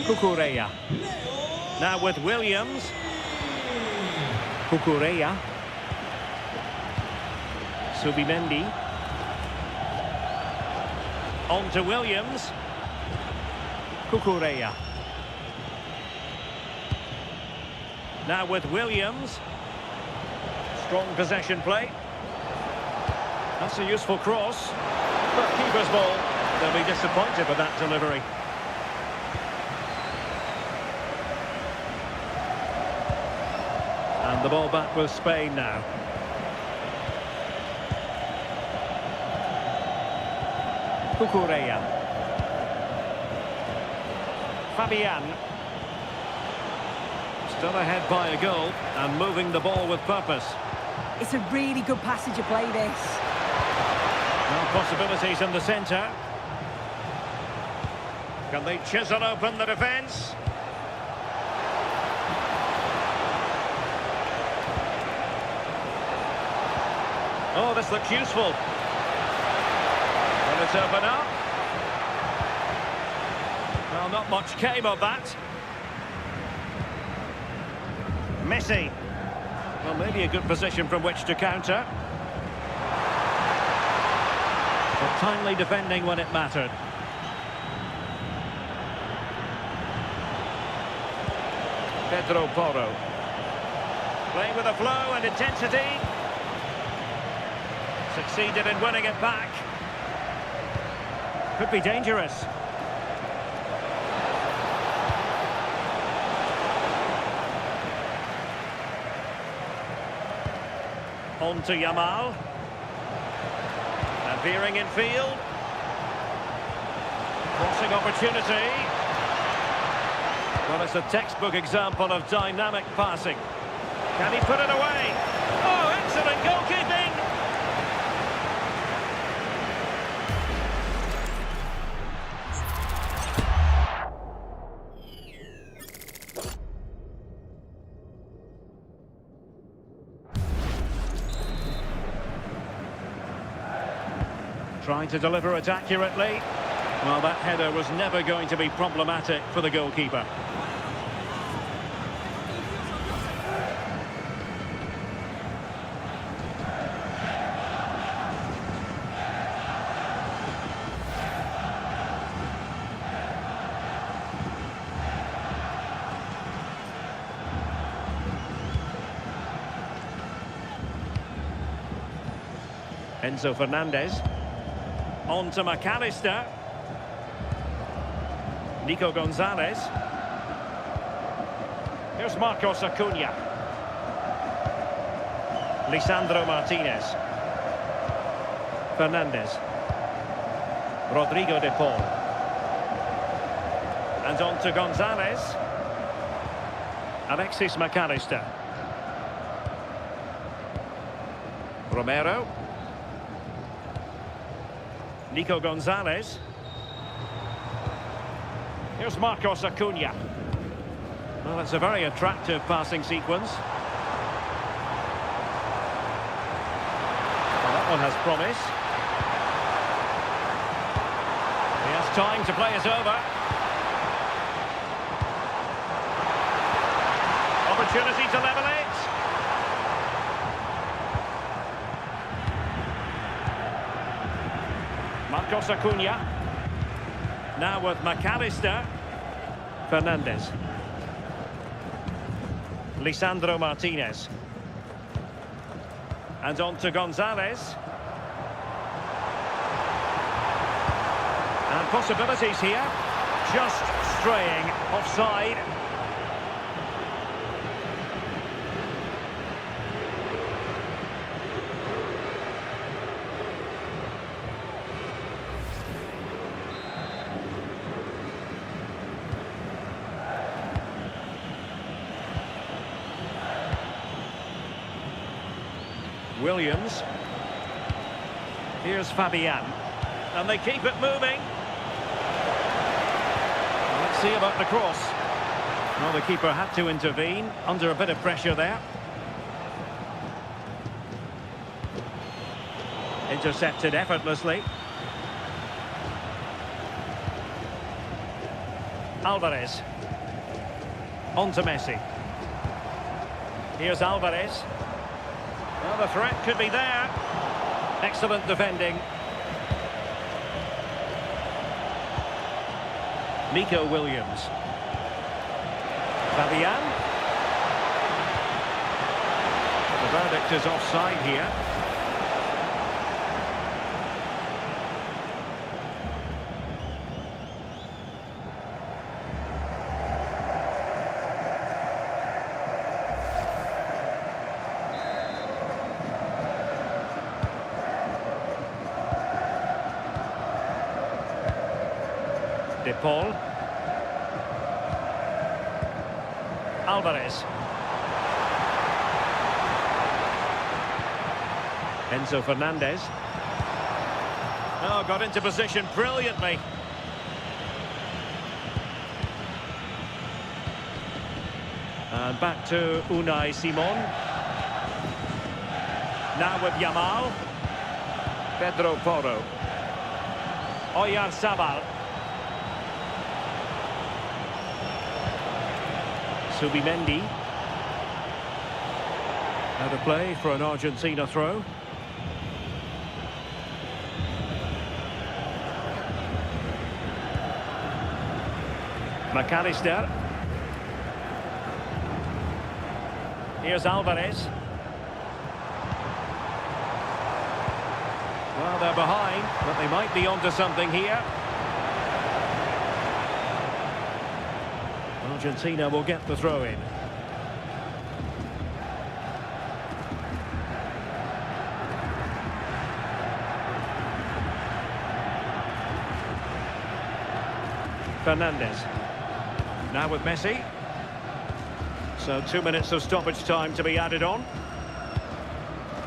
Cucurella. Now with Williams. Cucurella. Subimendi. On to Williams. Cucurella. Now with Williams. Strong possession play. That's a useful cross. But keeper's ball. They'll be disappointed with that delivery. And the ball back with Spain now. Cucurella. Fabian. Still ahead by a goal and moving the ball with purpose. It's a really good passage of play, this. Now possibilities in the centre. Can they chisel open the defence? Oh, this looks useful. Will it open up? Well, not much came of that. Messi. Well, maybe a good position from which to counter. But timely defending when it mattered. Pedro Porro. Playing with a flow and intensity. Succeeded in winning it back. Could be dangerous. On to Yamal. And veering in field. Crossing opportunity. Well, it's a textbook example of dynamic passing. Can he put it away? Oh, excellent goalkeeping! Trying to deliver it accurately. Well, that header was never going to be problematic for the goalkeeper. Enzo Fernandez. On to McAllister. Nico Gonzalez. Here's Marcos Acuna. Lisandro Martinez. Fernandez. Rodrigo de Paul. And on to Gonzalez. Alexis McAllister. Romero. Nico Gonzalez. Here's Marcos Acuna. Well, it's a very attractive passing sequence. Well, that one has promise. He has time to play it over. Opportunity to level it. Marcos Acuna. Now with McAllister. Fernandez. Lisandro Martinez. And on to Gonzalez. And possibilities here. Just straying offside. Williams. Here's Fabian. And they keep it moving. Let's see about the cross. Well, the keeper had to intervene under a bit of pressure there. Intercepted effortlessly. Alvarez. On to Messi. Here's Alvarez. Well, the threat could be there. Excellent defending. Nico Williams. Fabian. The verdict is offside here. De Paul. Alvarez. Enzo Fernandez. Oh, got into position brilliantly. And back to Unai Simon. Now with Yamal. Pedro Porro. Oyarzabal. Subimendi. Out of play for an Argentina throw. McAllister. Here's Alvarez. Well, they're behind, but they might be onto something here. Argentina will get the throw in. Fernandez. Now with Messi. So 2 minutes of stoppage time to be added on.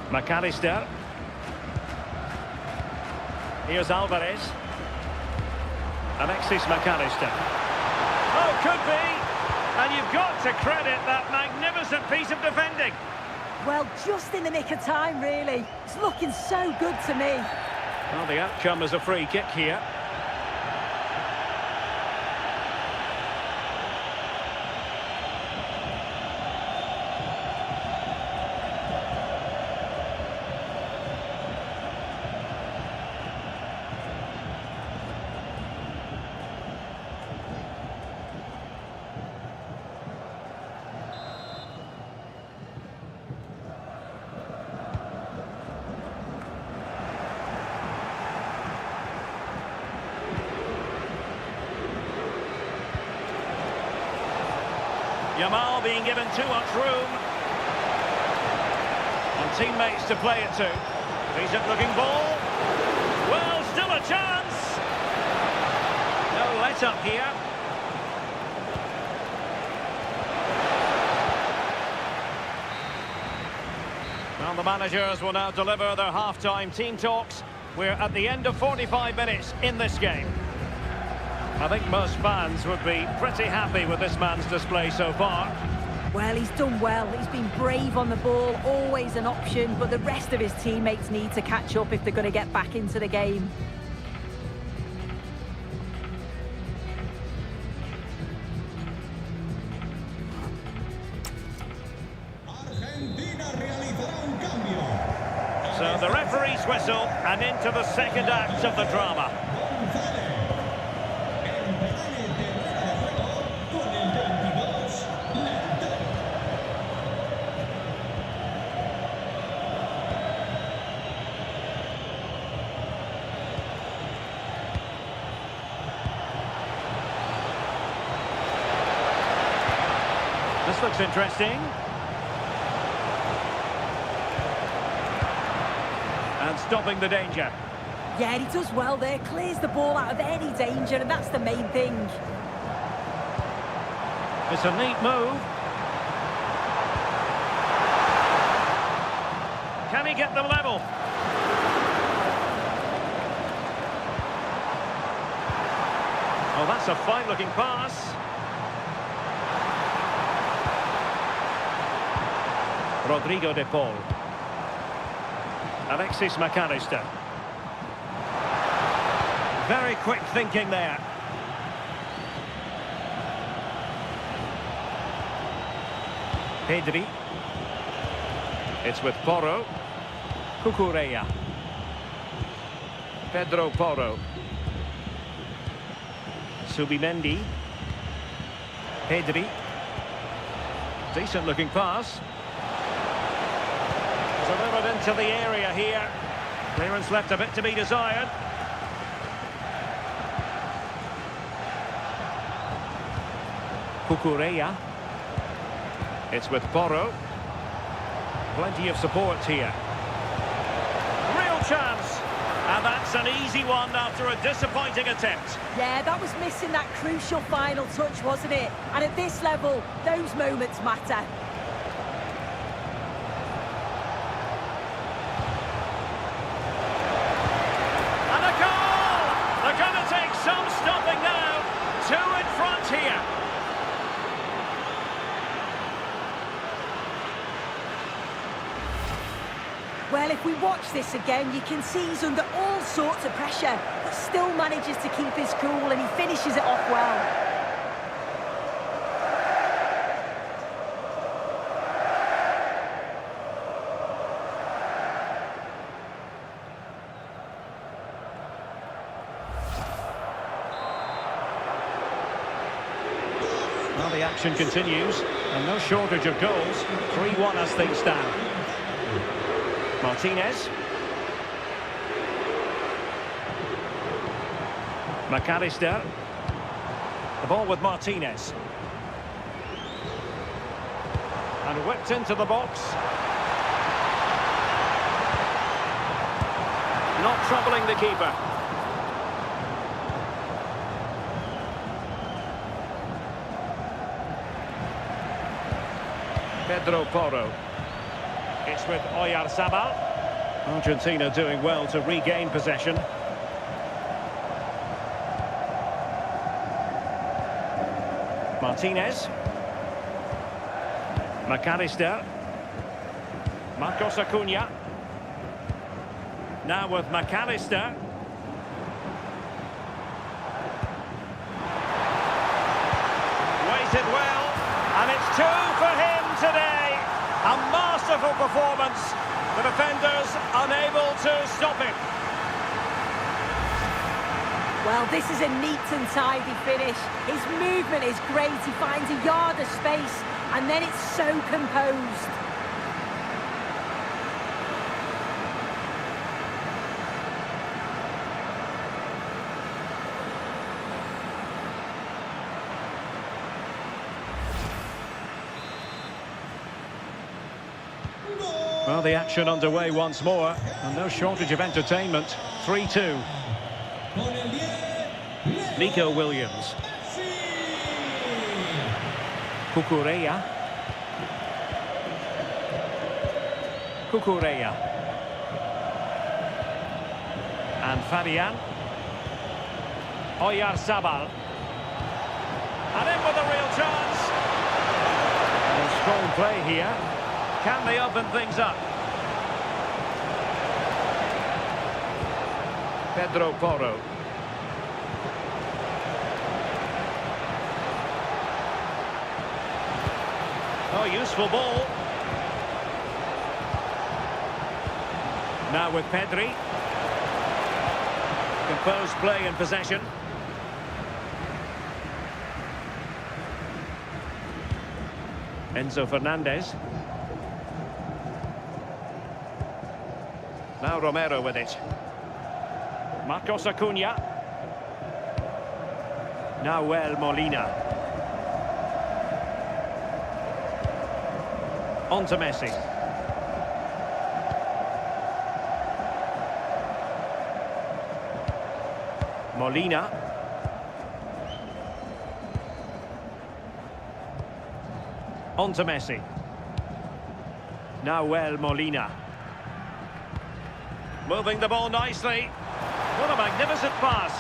McAllister. Here's Alvarez. Alexis McAllister. Oh, could be. And you've got to credit that magnificent piece of defending. Well, just in the nick of time, really. It's looking so good to me. Well, the outcome is a free kick here. Yamal being given too much room. And teammates to play it to. Decent looking ball. Well, still a chance. No let up here. Well, the managers will now deliver their half-time team talks. We're at the end of 45 minutes in this game. I think most fans would be pretty happy with this man's display so far. Well, he's done well. He's been brave on the ball, always an option, but the rest of his teammates need to catch up if they're going to get back into the game. Argentina realizará un cambio. So the referee's whistle and into the second act of the drama. This looks interesting. And stopping the danger. Yeah, he does well there. Clears the ball out of any danger, and that's the main thing. It's a neat move. Can he get them level? Oh, that's a fine-looking pass. Rodrigo de Paul. Alexis McAllister. Very quick thinking there. Pedri. It's with Porro. Cucurella. Pedro Porro. Subimendi. Pedri. Decent looking pass. Delivered into the area here. Clearance left a bit to be desired. Cucurella. It's with Porro. Plenty of support here. Real chance. And that's an easy one after a disappointing attempt. Yeah, that was missing that crucial final touch, wasn't it? And at this level, those moments matter. And a goal! They're going to take some stopping now. 2 in front here. Well, if we watch this again, you can see he's under all sorts of pressure, but still manages to keep his cool and he finishes it off well. Well, the action continues, and no shortage of goals. 3-1 as things stand. Martinez. McAllister. The ball with Martinez. And whipped into the box. Not troubling the keeper. Pedro Porro. It's with Oyarzabal. Argentina doing well to regain possession. Martinez. McAllister. Marcos Acuna. Now with McAllister. Waited well. And it's 2 for him today. A masterful performance. The defenders unable to stop him. Well, this is a neat and tidy finish. His movement is great. He finds a yard of space, and then it's so composed. Well, the action underway once more, and no shortage of entertainment. 3-2. Nico Williams. Cucurella. Cucurella. And Fabian. Oyarzabal. And in with a real chance. And strong play here. Can they open things up? Pedro Porro. Oh, useful ball. Now with Pedri. Composed play in possession. Enzo Fernandez. Now Romero with it. Marcos Acuna. Nahuel Molina. On to Messi. Molina. On to Messi. Nahuel Molina. Moving the ball nicely. What a magnificent pass.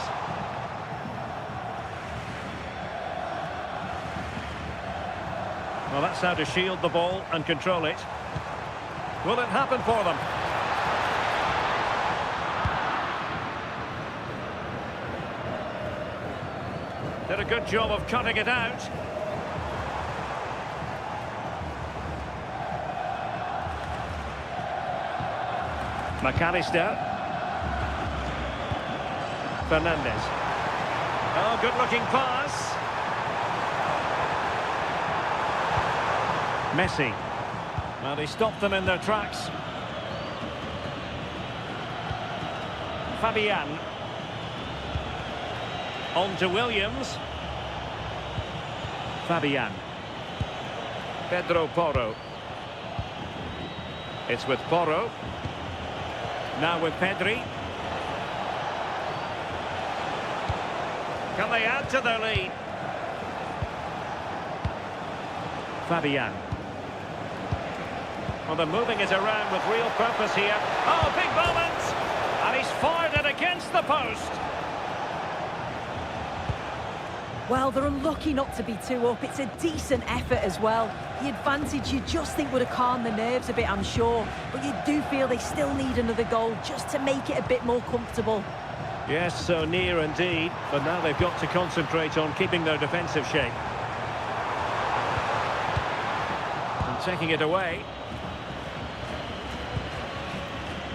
Well, that's how to shield the ball and control it. Will it happen for them? Did a good job of cutting it out. McAllister. Fernandez. Oh, good-looking pass. Messi. Well, he stopped them in their tracks. Fabian. On to Williams. Fabian. Pedro Porro. It's with Porro. Now with Pedri. Can they add to their lead? Fabian. Well, they're moving it around with real purpose here. Oh, big moment! And he's fired it against the post. Well, they're unlucky not to be 2 up. It's a decent effort as well. The advantage you just think would have calmed the nerves a bit, I'm sure. But you do feel they still need another goal just to make it a bit more comfortable. Yes, so near indeed. But now they've got to concentrate on keeping their defensive shape. And taking it away.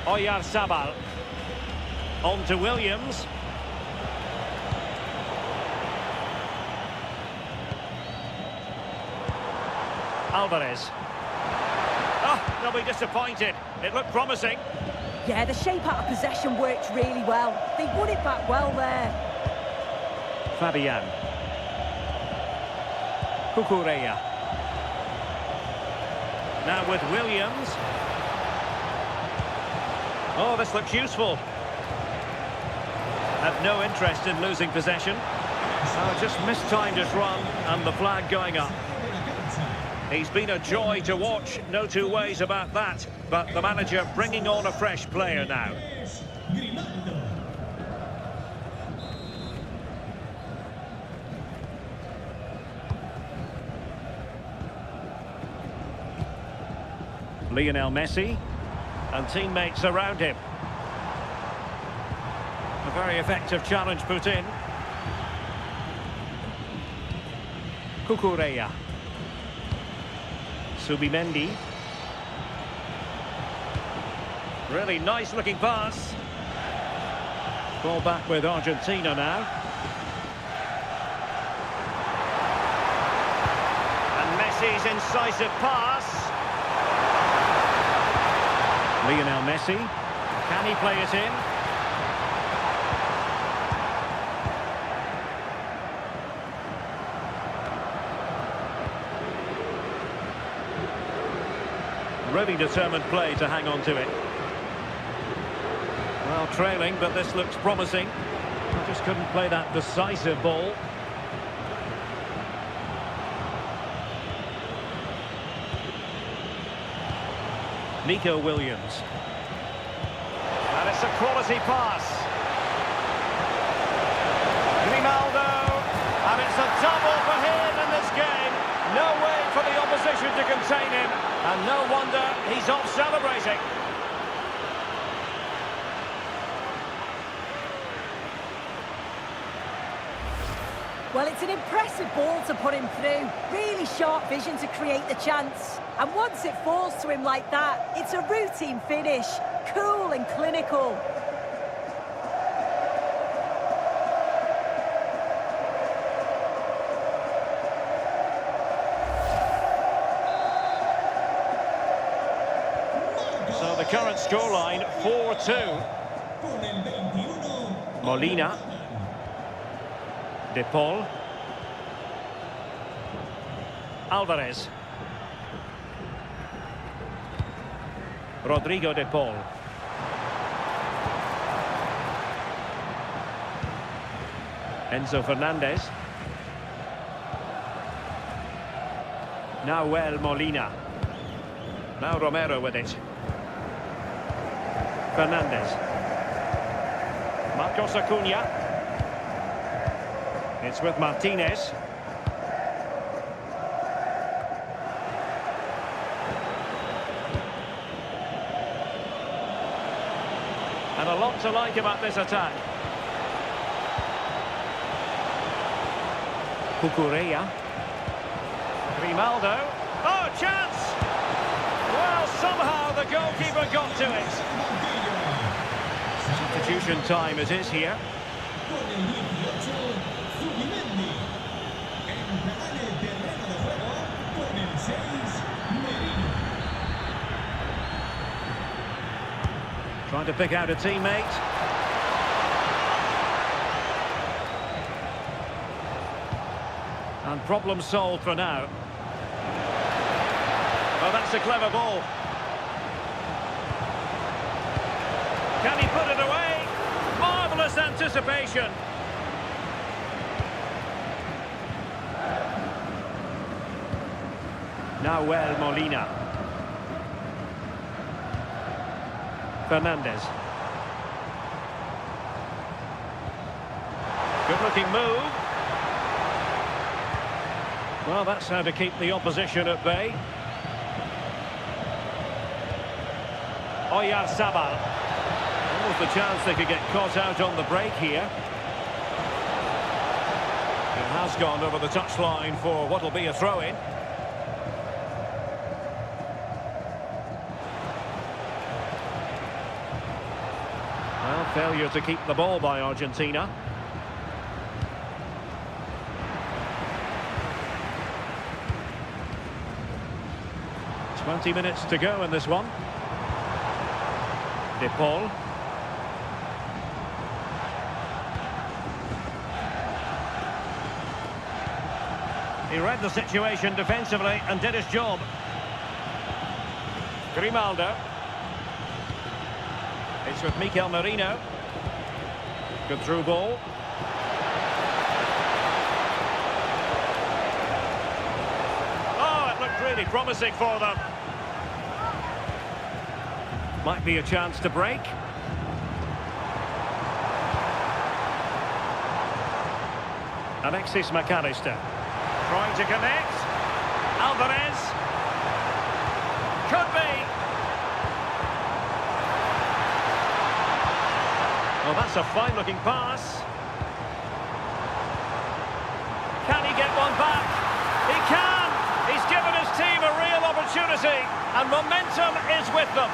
Oyarzabal. On to Williams. Alvarez. Oh, they'll be disappointed. It looked promising. Yeah, the shape out of possession worked really well. They won it back well there. Fabian. Cucurella. Now with Williams. Oh, this looks useful. Have no interest in losing possession. Oh, just mistimed his run and the flag going up. He's been a joy to watch, no two ways about that. But the manager bringing on a fresh player now. Lionel Messi and teammates around him. A very effective challenge put in. Cucurella. Subimendi. Really nice looking pass. Ball back with Argentina now. And Messi's incisive pass. Lionel Messi. Can he play it in? Really determined play to hang on to it. Well, trailing, but this looks promising. I just couldn't play that decisive ball. Nico Williams. And it's a quality pass. Grimaldo. And it's a double for him in this game. No way for the opposition to contain him. And no wonder he's off celebrating. Well, it's an impressive ball to put him through. Really sharp vision to create the chance. And once it falls to him like that, it's a routine finish. Cool and clinical. So the current scoreline, 4-2. Molina. De Paul. Alvarez. Rodrigo De Paul. Enzo Fernandez. Nahuel Molina. Now Romero with it. Fernandez. Marcos Acuna. It's with Martinez. And a lot to like about this attack. Cucurella. Grimaldo. Oh, chance! Well, somehow the goalkeeper got to it. Substitution time it is here. Trying to pick out a teammate. And problem solved for now. Oh, that's a clever ball. Can he put it away? Marvellous anticipation. Nahuel Molina. Fernandez. Good looking move. Well, that's how to keep the opposition at bay. Oyarzabal. Almost the chance they could get caught out on the break here. It has gone over the touchline for what will be a throw-in. Well, failure to keep the ball by Argentina. Minutes to go in this one. De Paul. He read the situation defensively and did his job. Grimaldo. It's with Mikel Merino. Good through ball. Oh, it looked really promising for them. Might be a chance to break. Alexis McAllister. Trying to connect. Alvarez. Could be. Well, that's a fine-looking pass. Can he get one back? He can! He's given his team a real opportunity, and momentum is with them.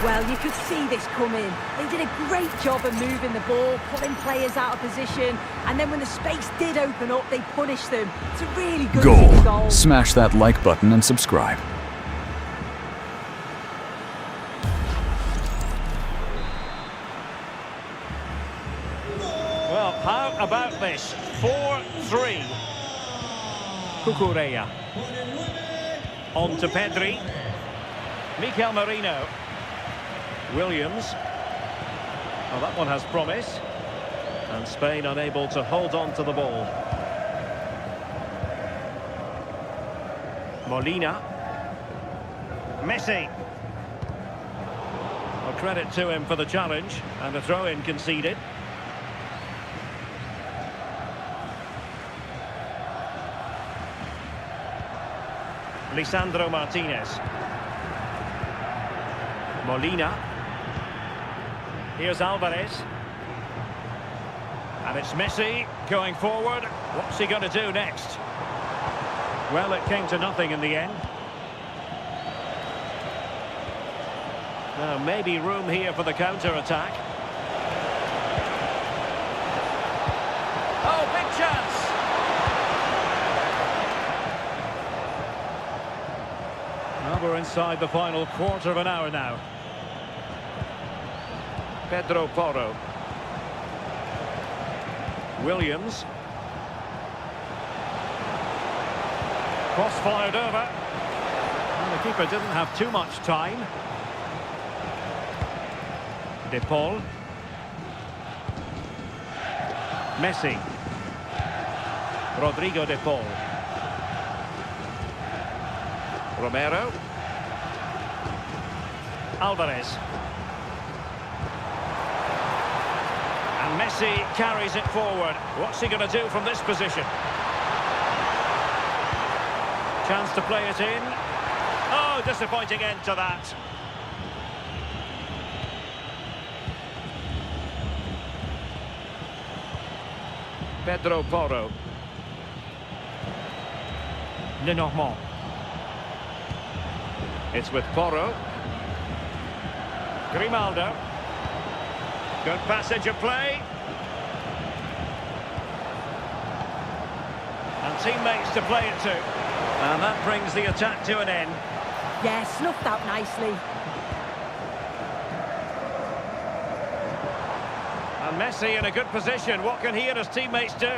Well, you could see this coming. They did a great job of moving the ball, pulling players out of position, and then when the space did open up, they punished them. It's a really good team goal. Smash that like button and subscribe. Well, how about this? 4-3. Cucurella. On to Pedri. Mikel Merino. Williams. Well, that one has promise. And Spain unable to hold on to the ball. Molina. Messi. Well, credit to him for the challenge. And a throw-in conceded. Lisandro Martinez. Molina. Here's Alvarez. And it's Messi going forward. What's he going to do next? Well, it came to nothing in the end. Now, maybe room here for the counter-attack. Oh, big chance! Well, we're inside the final quarter of an hour now. Pedro Porro. Williams. Cross fired over. And the keeper didn't have too much time. De Paul. Messi. Rodrigo De Paul. Romero. Alvarez. And Messi carries it forward. What's he going to do from this position? Chance to play it in. Oh, disappointing end to that. Pedro Porro. Lenormand. It's with Porro. Grimaldo. Good passage of play. And teammates to play it to. And that brings the attack to an end. Yeah, snuffed out nicely. And Messi in a good position. What can he and his teammates do? Oh,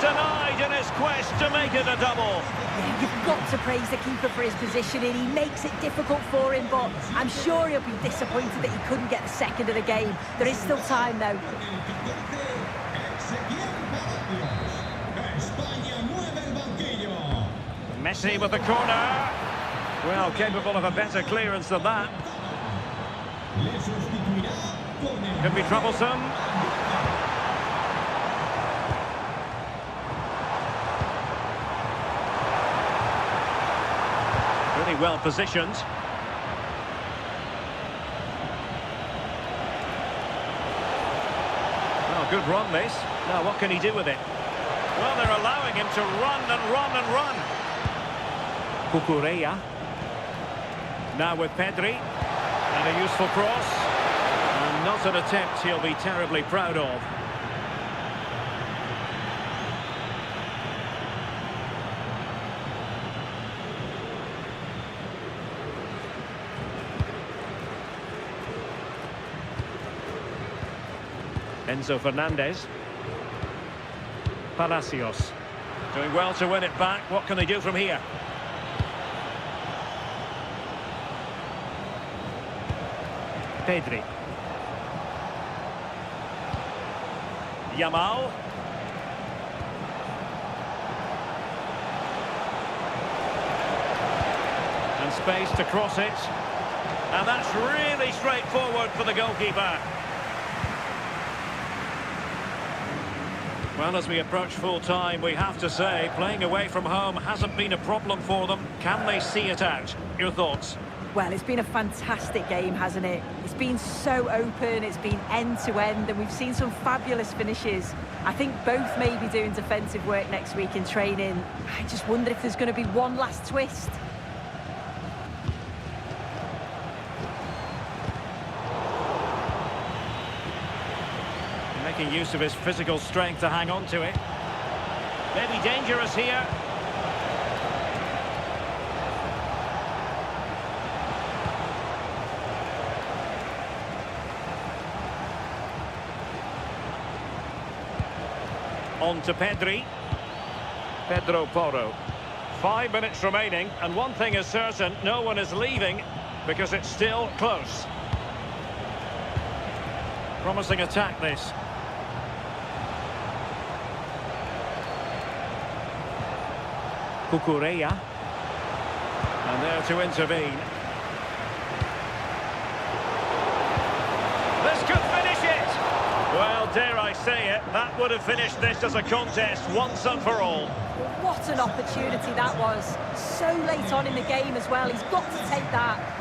denied in his quest to make it a double. Yeah, you've got to praise the keeper for his positioning. He makes it difficult for him, but I'm sure he'll be disappointed that he couldn't get the second of the game. There is still time, though. Messi with the corner. Well, capable of a better clearance than that. Could be troublesome. Really well positioned. Oh, good run, this. Now, what can he do with it? Well, they're allowing him to run and run and run. Cucurella. Now with Pedri. And a useful cross. And not an attempt he'll be terribly proud of. Enzo Fernandez. Palacios. Doing well to win it back. What can they do from here? Pedri. Yamal. And space to cross it. And that's really straightforward for the goalkeeper. Well, as we approach full time, we have to say, playing away from home hasn't been a problem for them. Can they see it out? Your thoughts? Well, it's been a fantastic game, hasn't it? It's been so open, it's been end-to-end, and we've seen some fabulous finishes. I think both may be doing defensive work next week in training. I just wonder if there's going to be one last twist. Making use of his physical strength to hang on to it. Maybe dangerous here. On to Pedri. Pedro Porro. 5 minutes remaining, and one thing is certain, no one is leaving because it's still close. Promising attack, this. Cucurella. And there to intervene. This could finish it! Well, dare I say it, that would have finished this as a contest once and for all. What an opportunity that was. So late on in the game as well. He's got to take that.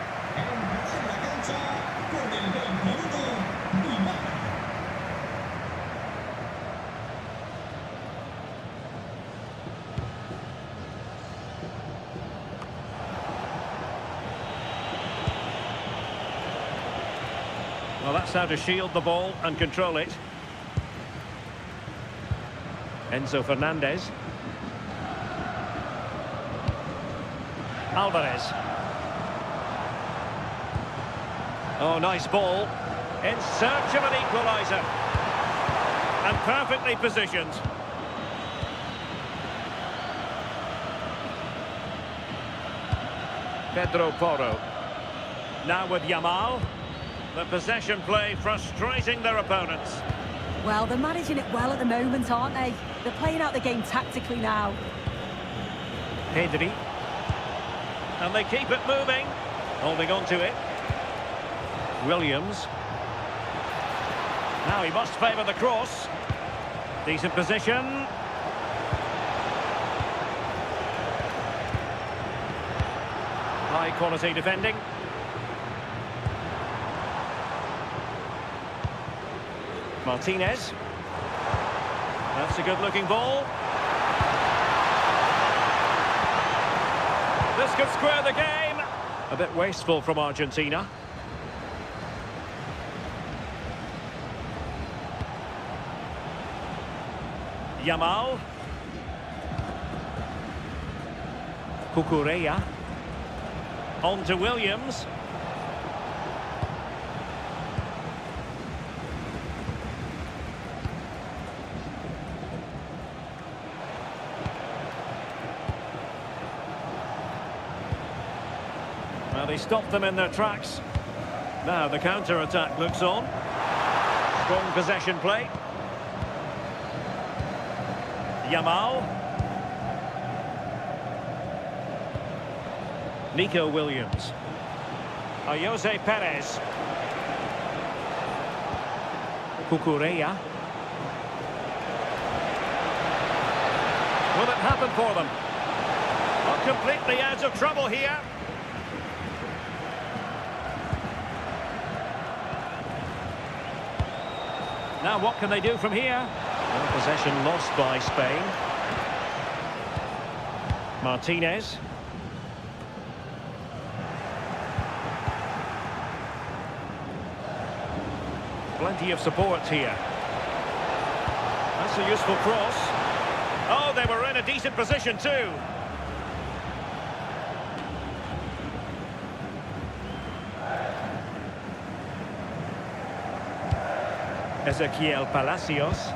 Well, that's how to shield the ball and control it. Enzo Fernandez. Alvarez. Oh, nice ball. In search of an equaliser. And perfectly positioned. Pedro Porro. Now with Yamal. The possession play frustrating their opponents. Well, they're managing it well at the moment, aren't they? They're playing out the game tactically now. Pedri. And they keep it moving. Holding on to it. Williams. Now he must favour the cross. Decent position. High quality defending. Martinez. That's a good-looking ball. This could square the game. A bit wasteful from Argentina. Yamal. Cucurella. On to Williams. Well, he stopped them in their tracks. Now the counter-attack looks on. Strong possession play. Yamal. Nico Williams. Jose Perez. Cucurella. Will it happen for them? Not completely out of trouble here. Now what can they do from here? Well, possession lost by Spain. Martinez. Plenty of support here. That's a useful cross. Oh, they were in a decent position too. Ezequiel Palacios.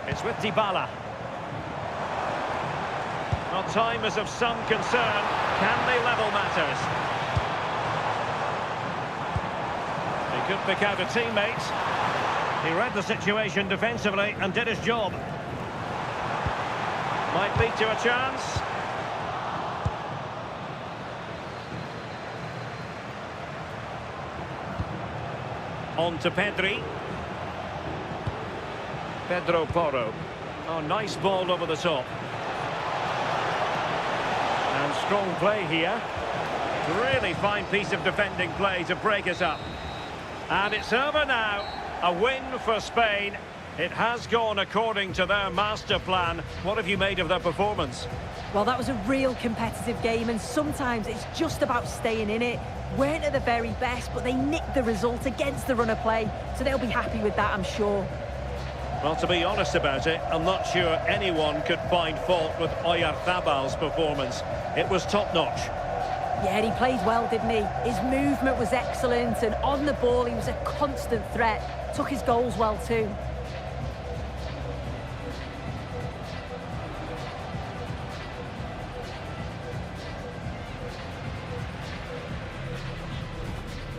It's with Dybala. Well, time is of some concern. Can they level matters? He could pick out a teammate. He read the situation defensively and did his job. Might lead to a chance. On to Pedri. Pedro Porro. Oh, nice ball over the top. And strong play here. Really fine piece of defending play to break us up. And it's over now. A win for Spain. It has gone according to their master plan. What have you made of their performance? Well, that was a real competitive game, and sometimes it's just about staying in it. Weren't at the very best, but they nicked the result against the run of play, so they'll be happy with that, I'm sure. Well, to be honest about it, I'm not sure anyone could find fault with Oyarzábal's performance. It was top-notch. Yeah, he played well, didn't he? His movement was excellent, and on the ball he was a constant threat. Took his goals well too.